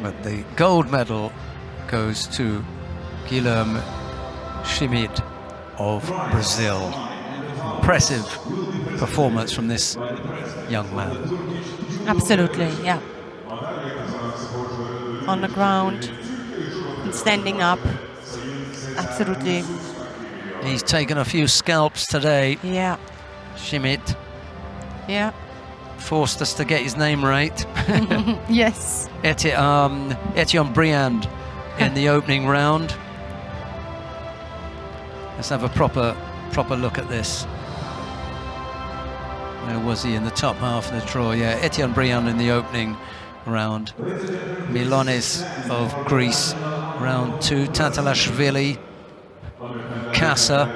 But the gold medal goes to Guilherme Schmidt of Brazil. Impressive performance from this young man. Absolutely, yeah. On the ground, and standing up. Absolutely. He's taken a few scalps today. Yeah. Schmidt. Yeah. Forced us to get his name right. Yes. Etienne Briand in the opening round. Let's have a proper look at this. Where was he in the top half of the draw? Yeah, Etienne Briand in the opening round. Milonis of Greece, round 2. Tatalashvili, Kasa,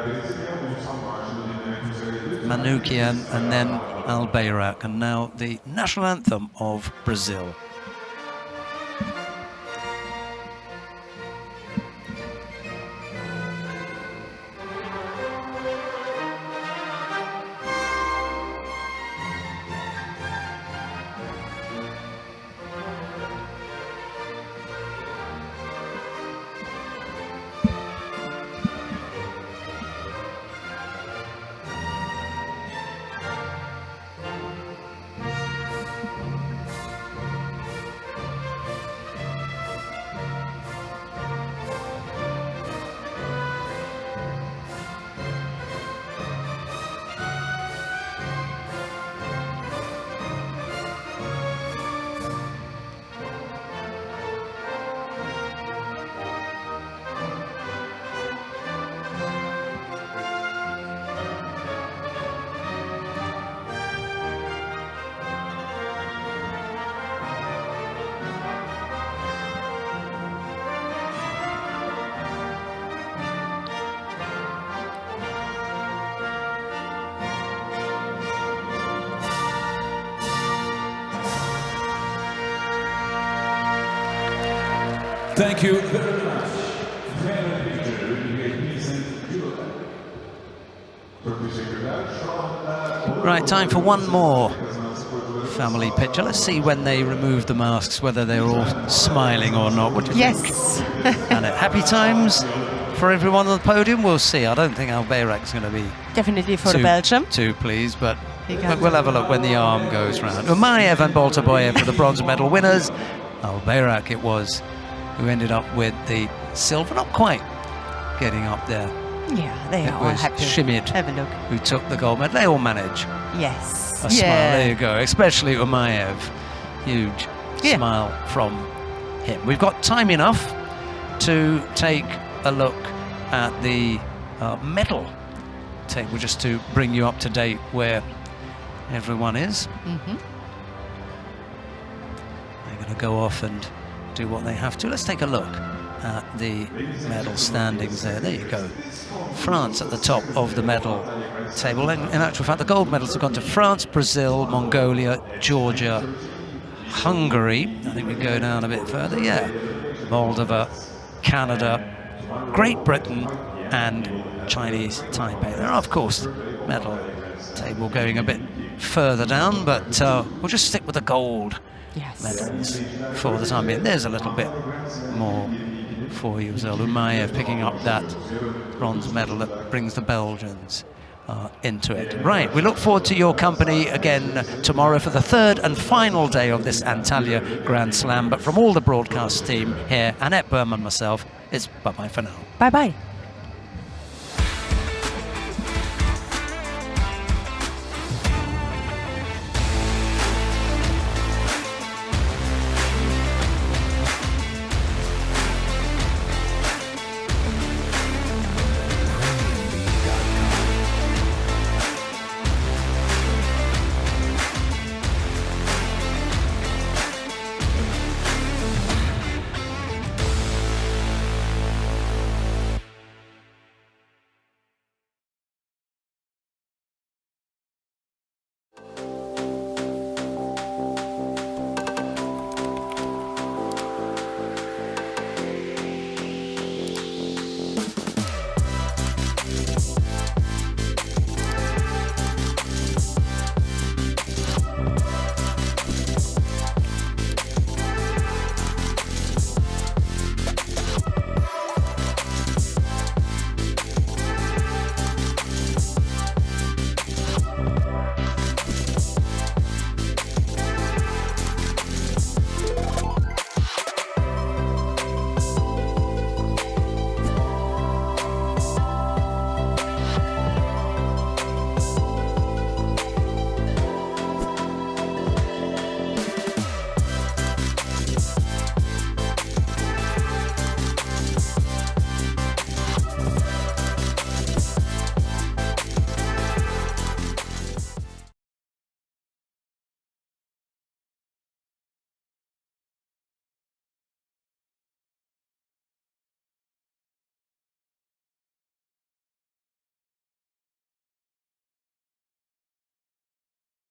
Manoukian, and then Albayrak. And now the national anthem of Brazil. Thank you very much. Right, time for one more family picture. Let's see when they remove the masks, whether they're all smiling or not. What do you think? Yes. And happy times for everyone on the podium. We'll see. I don't think Albayrak's going to be Definitely for the Belgium. too pleased, but we'll have a look when the arm goes round. Umayev and Boltaboyev for the bronze medal winners. Albayrak it was who ended up with the silver, not quite getting up there. Yeah, they It are all was happy. Schmidt Have a look. who took the gold medal. They all manage. Yes. A smile, there you go, especially Umayev. Huge smile from him. We've got time enough to take a look at the medal table, just to bring you up to date where everyone is. They're going to go off and do what they have to. Let's take a look at the medal standings there. There you go. France at the top of the medal table. In actual fact, the gold medals have gone to France, Brazil, Mongolia, Georgia, Hungary. I think we go down a bit further. Yeah. Moldova, Canada, Great Britain, and Chinese Taipei. There are, of course, medal table going a bit further down, but we'll just stick with the gold medals for the time being. There's a little bit more for you as well. Umayev picking up that bronze medal that brings the Belgians into it. Right, we look forward to your company again tomorrow for the third and final day of this Antalya Grand Slam. But from all the broadcast team here, Annette Berman, myself, it's bye-bye for now. Bye-bye.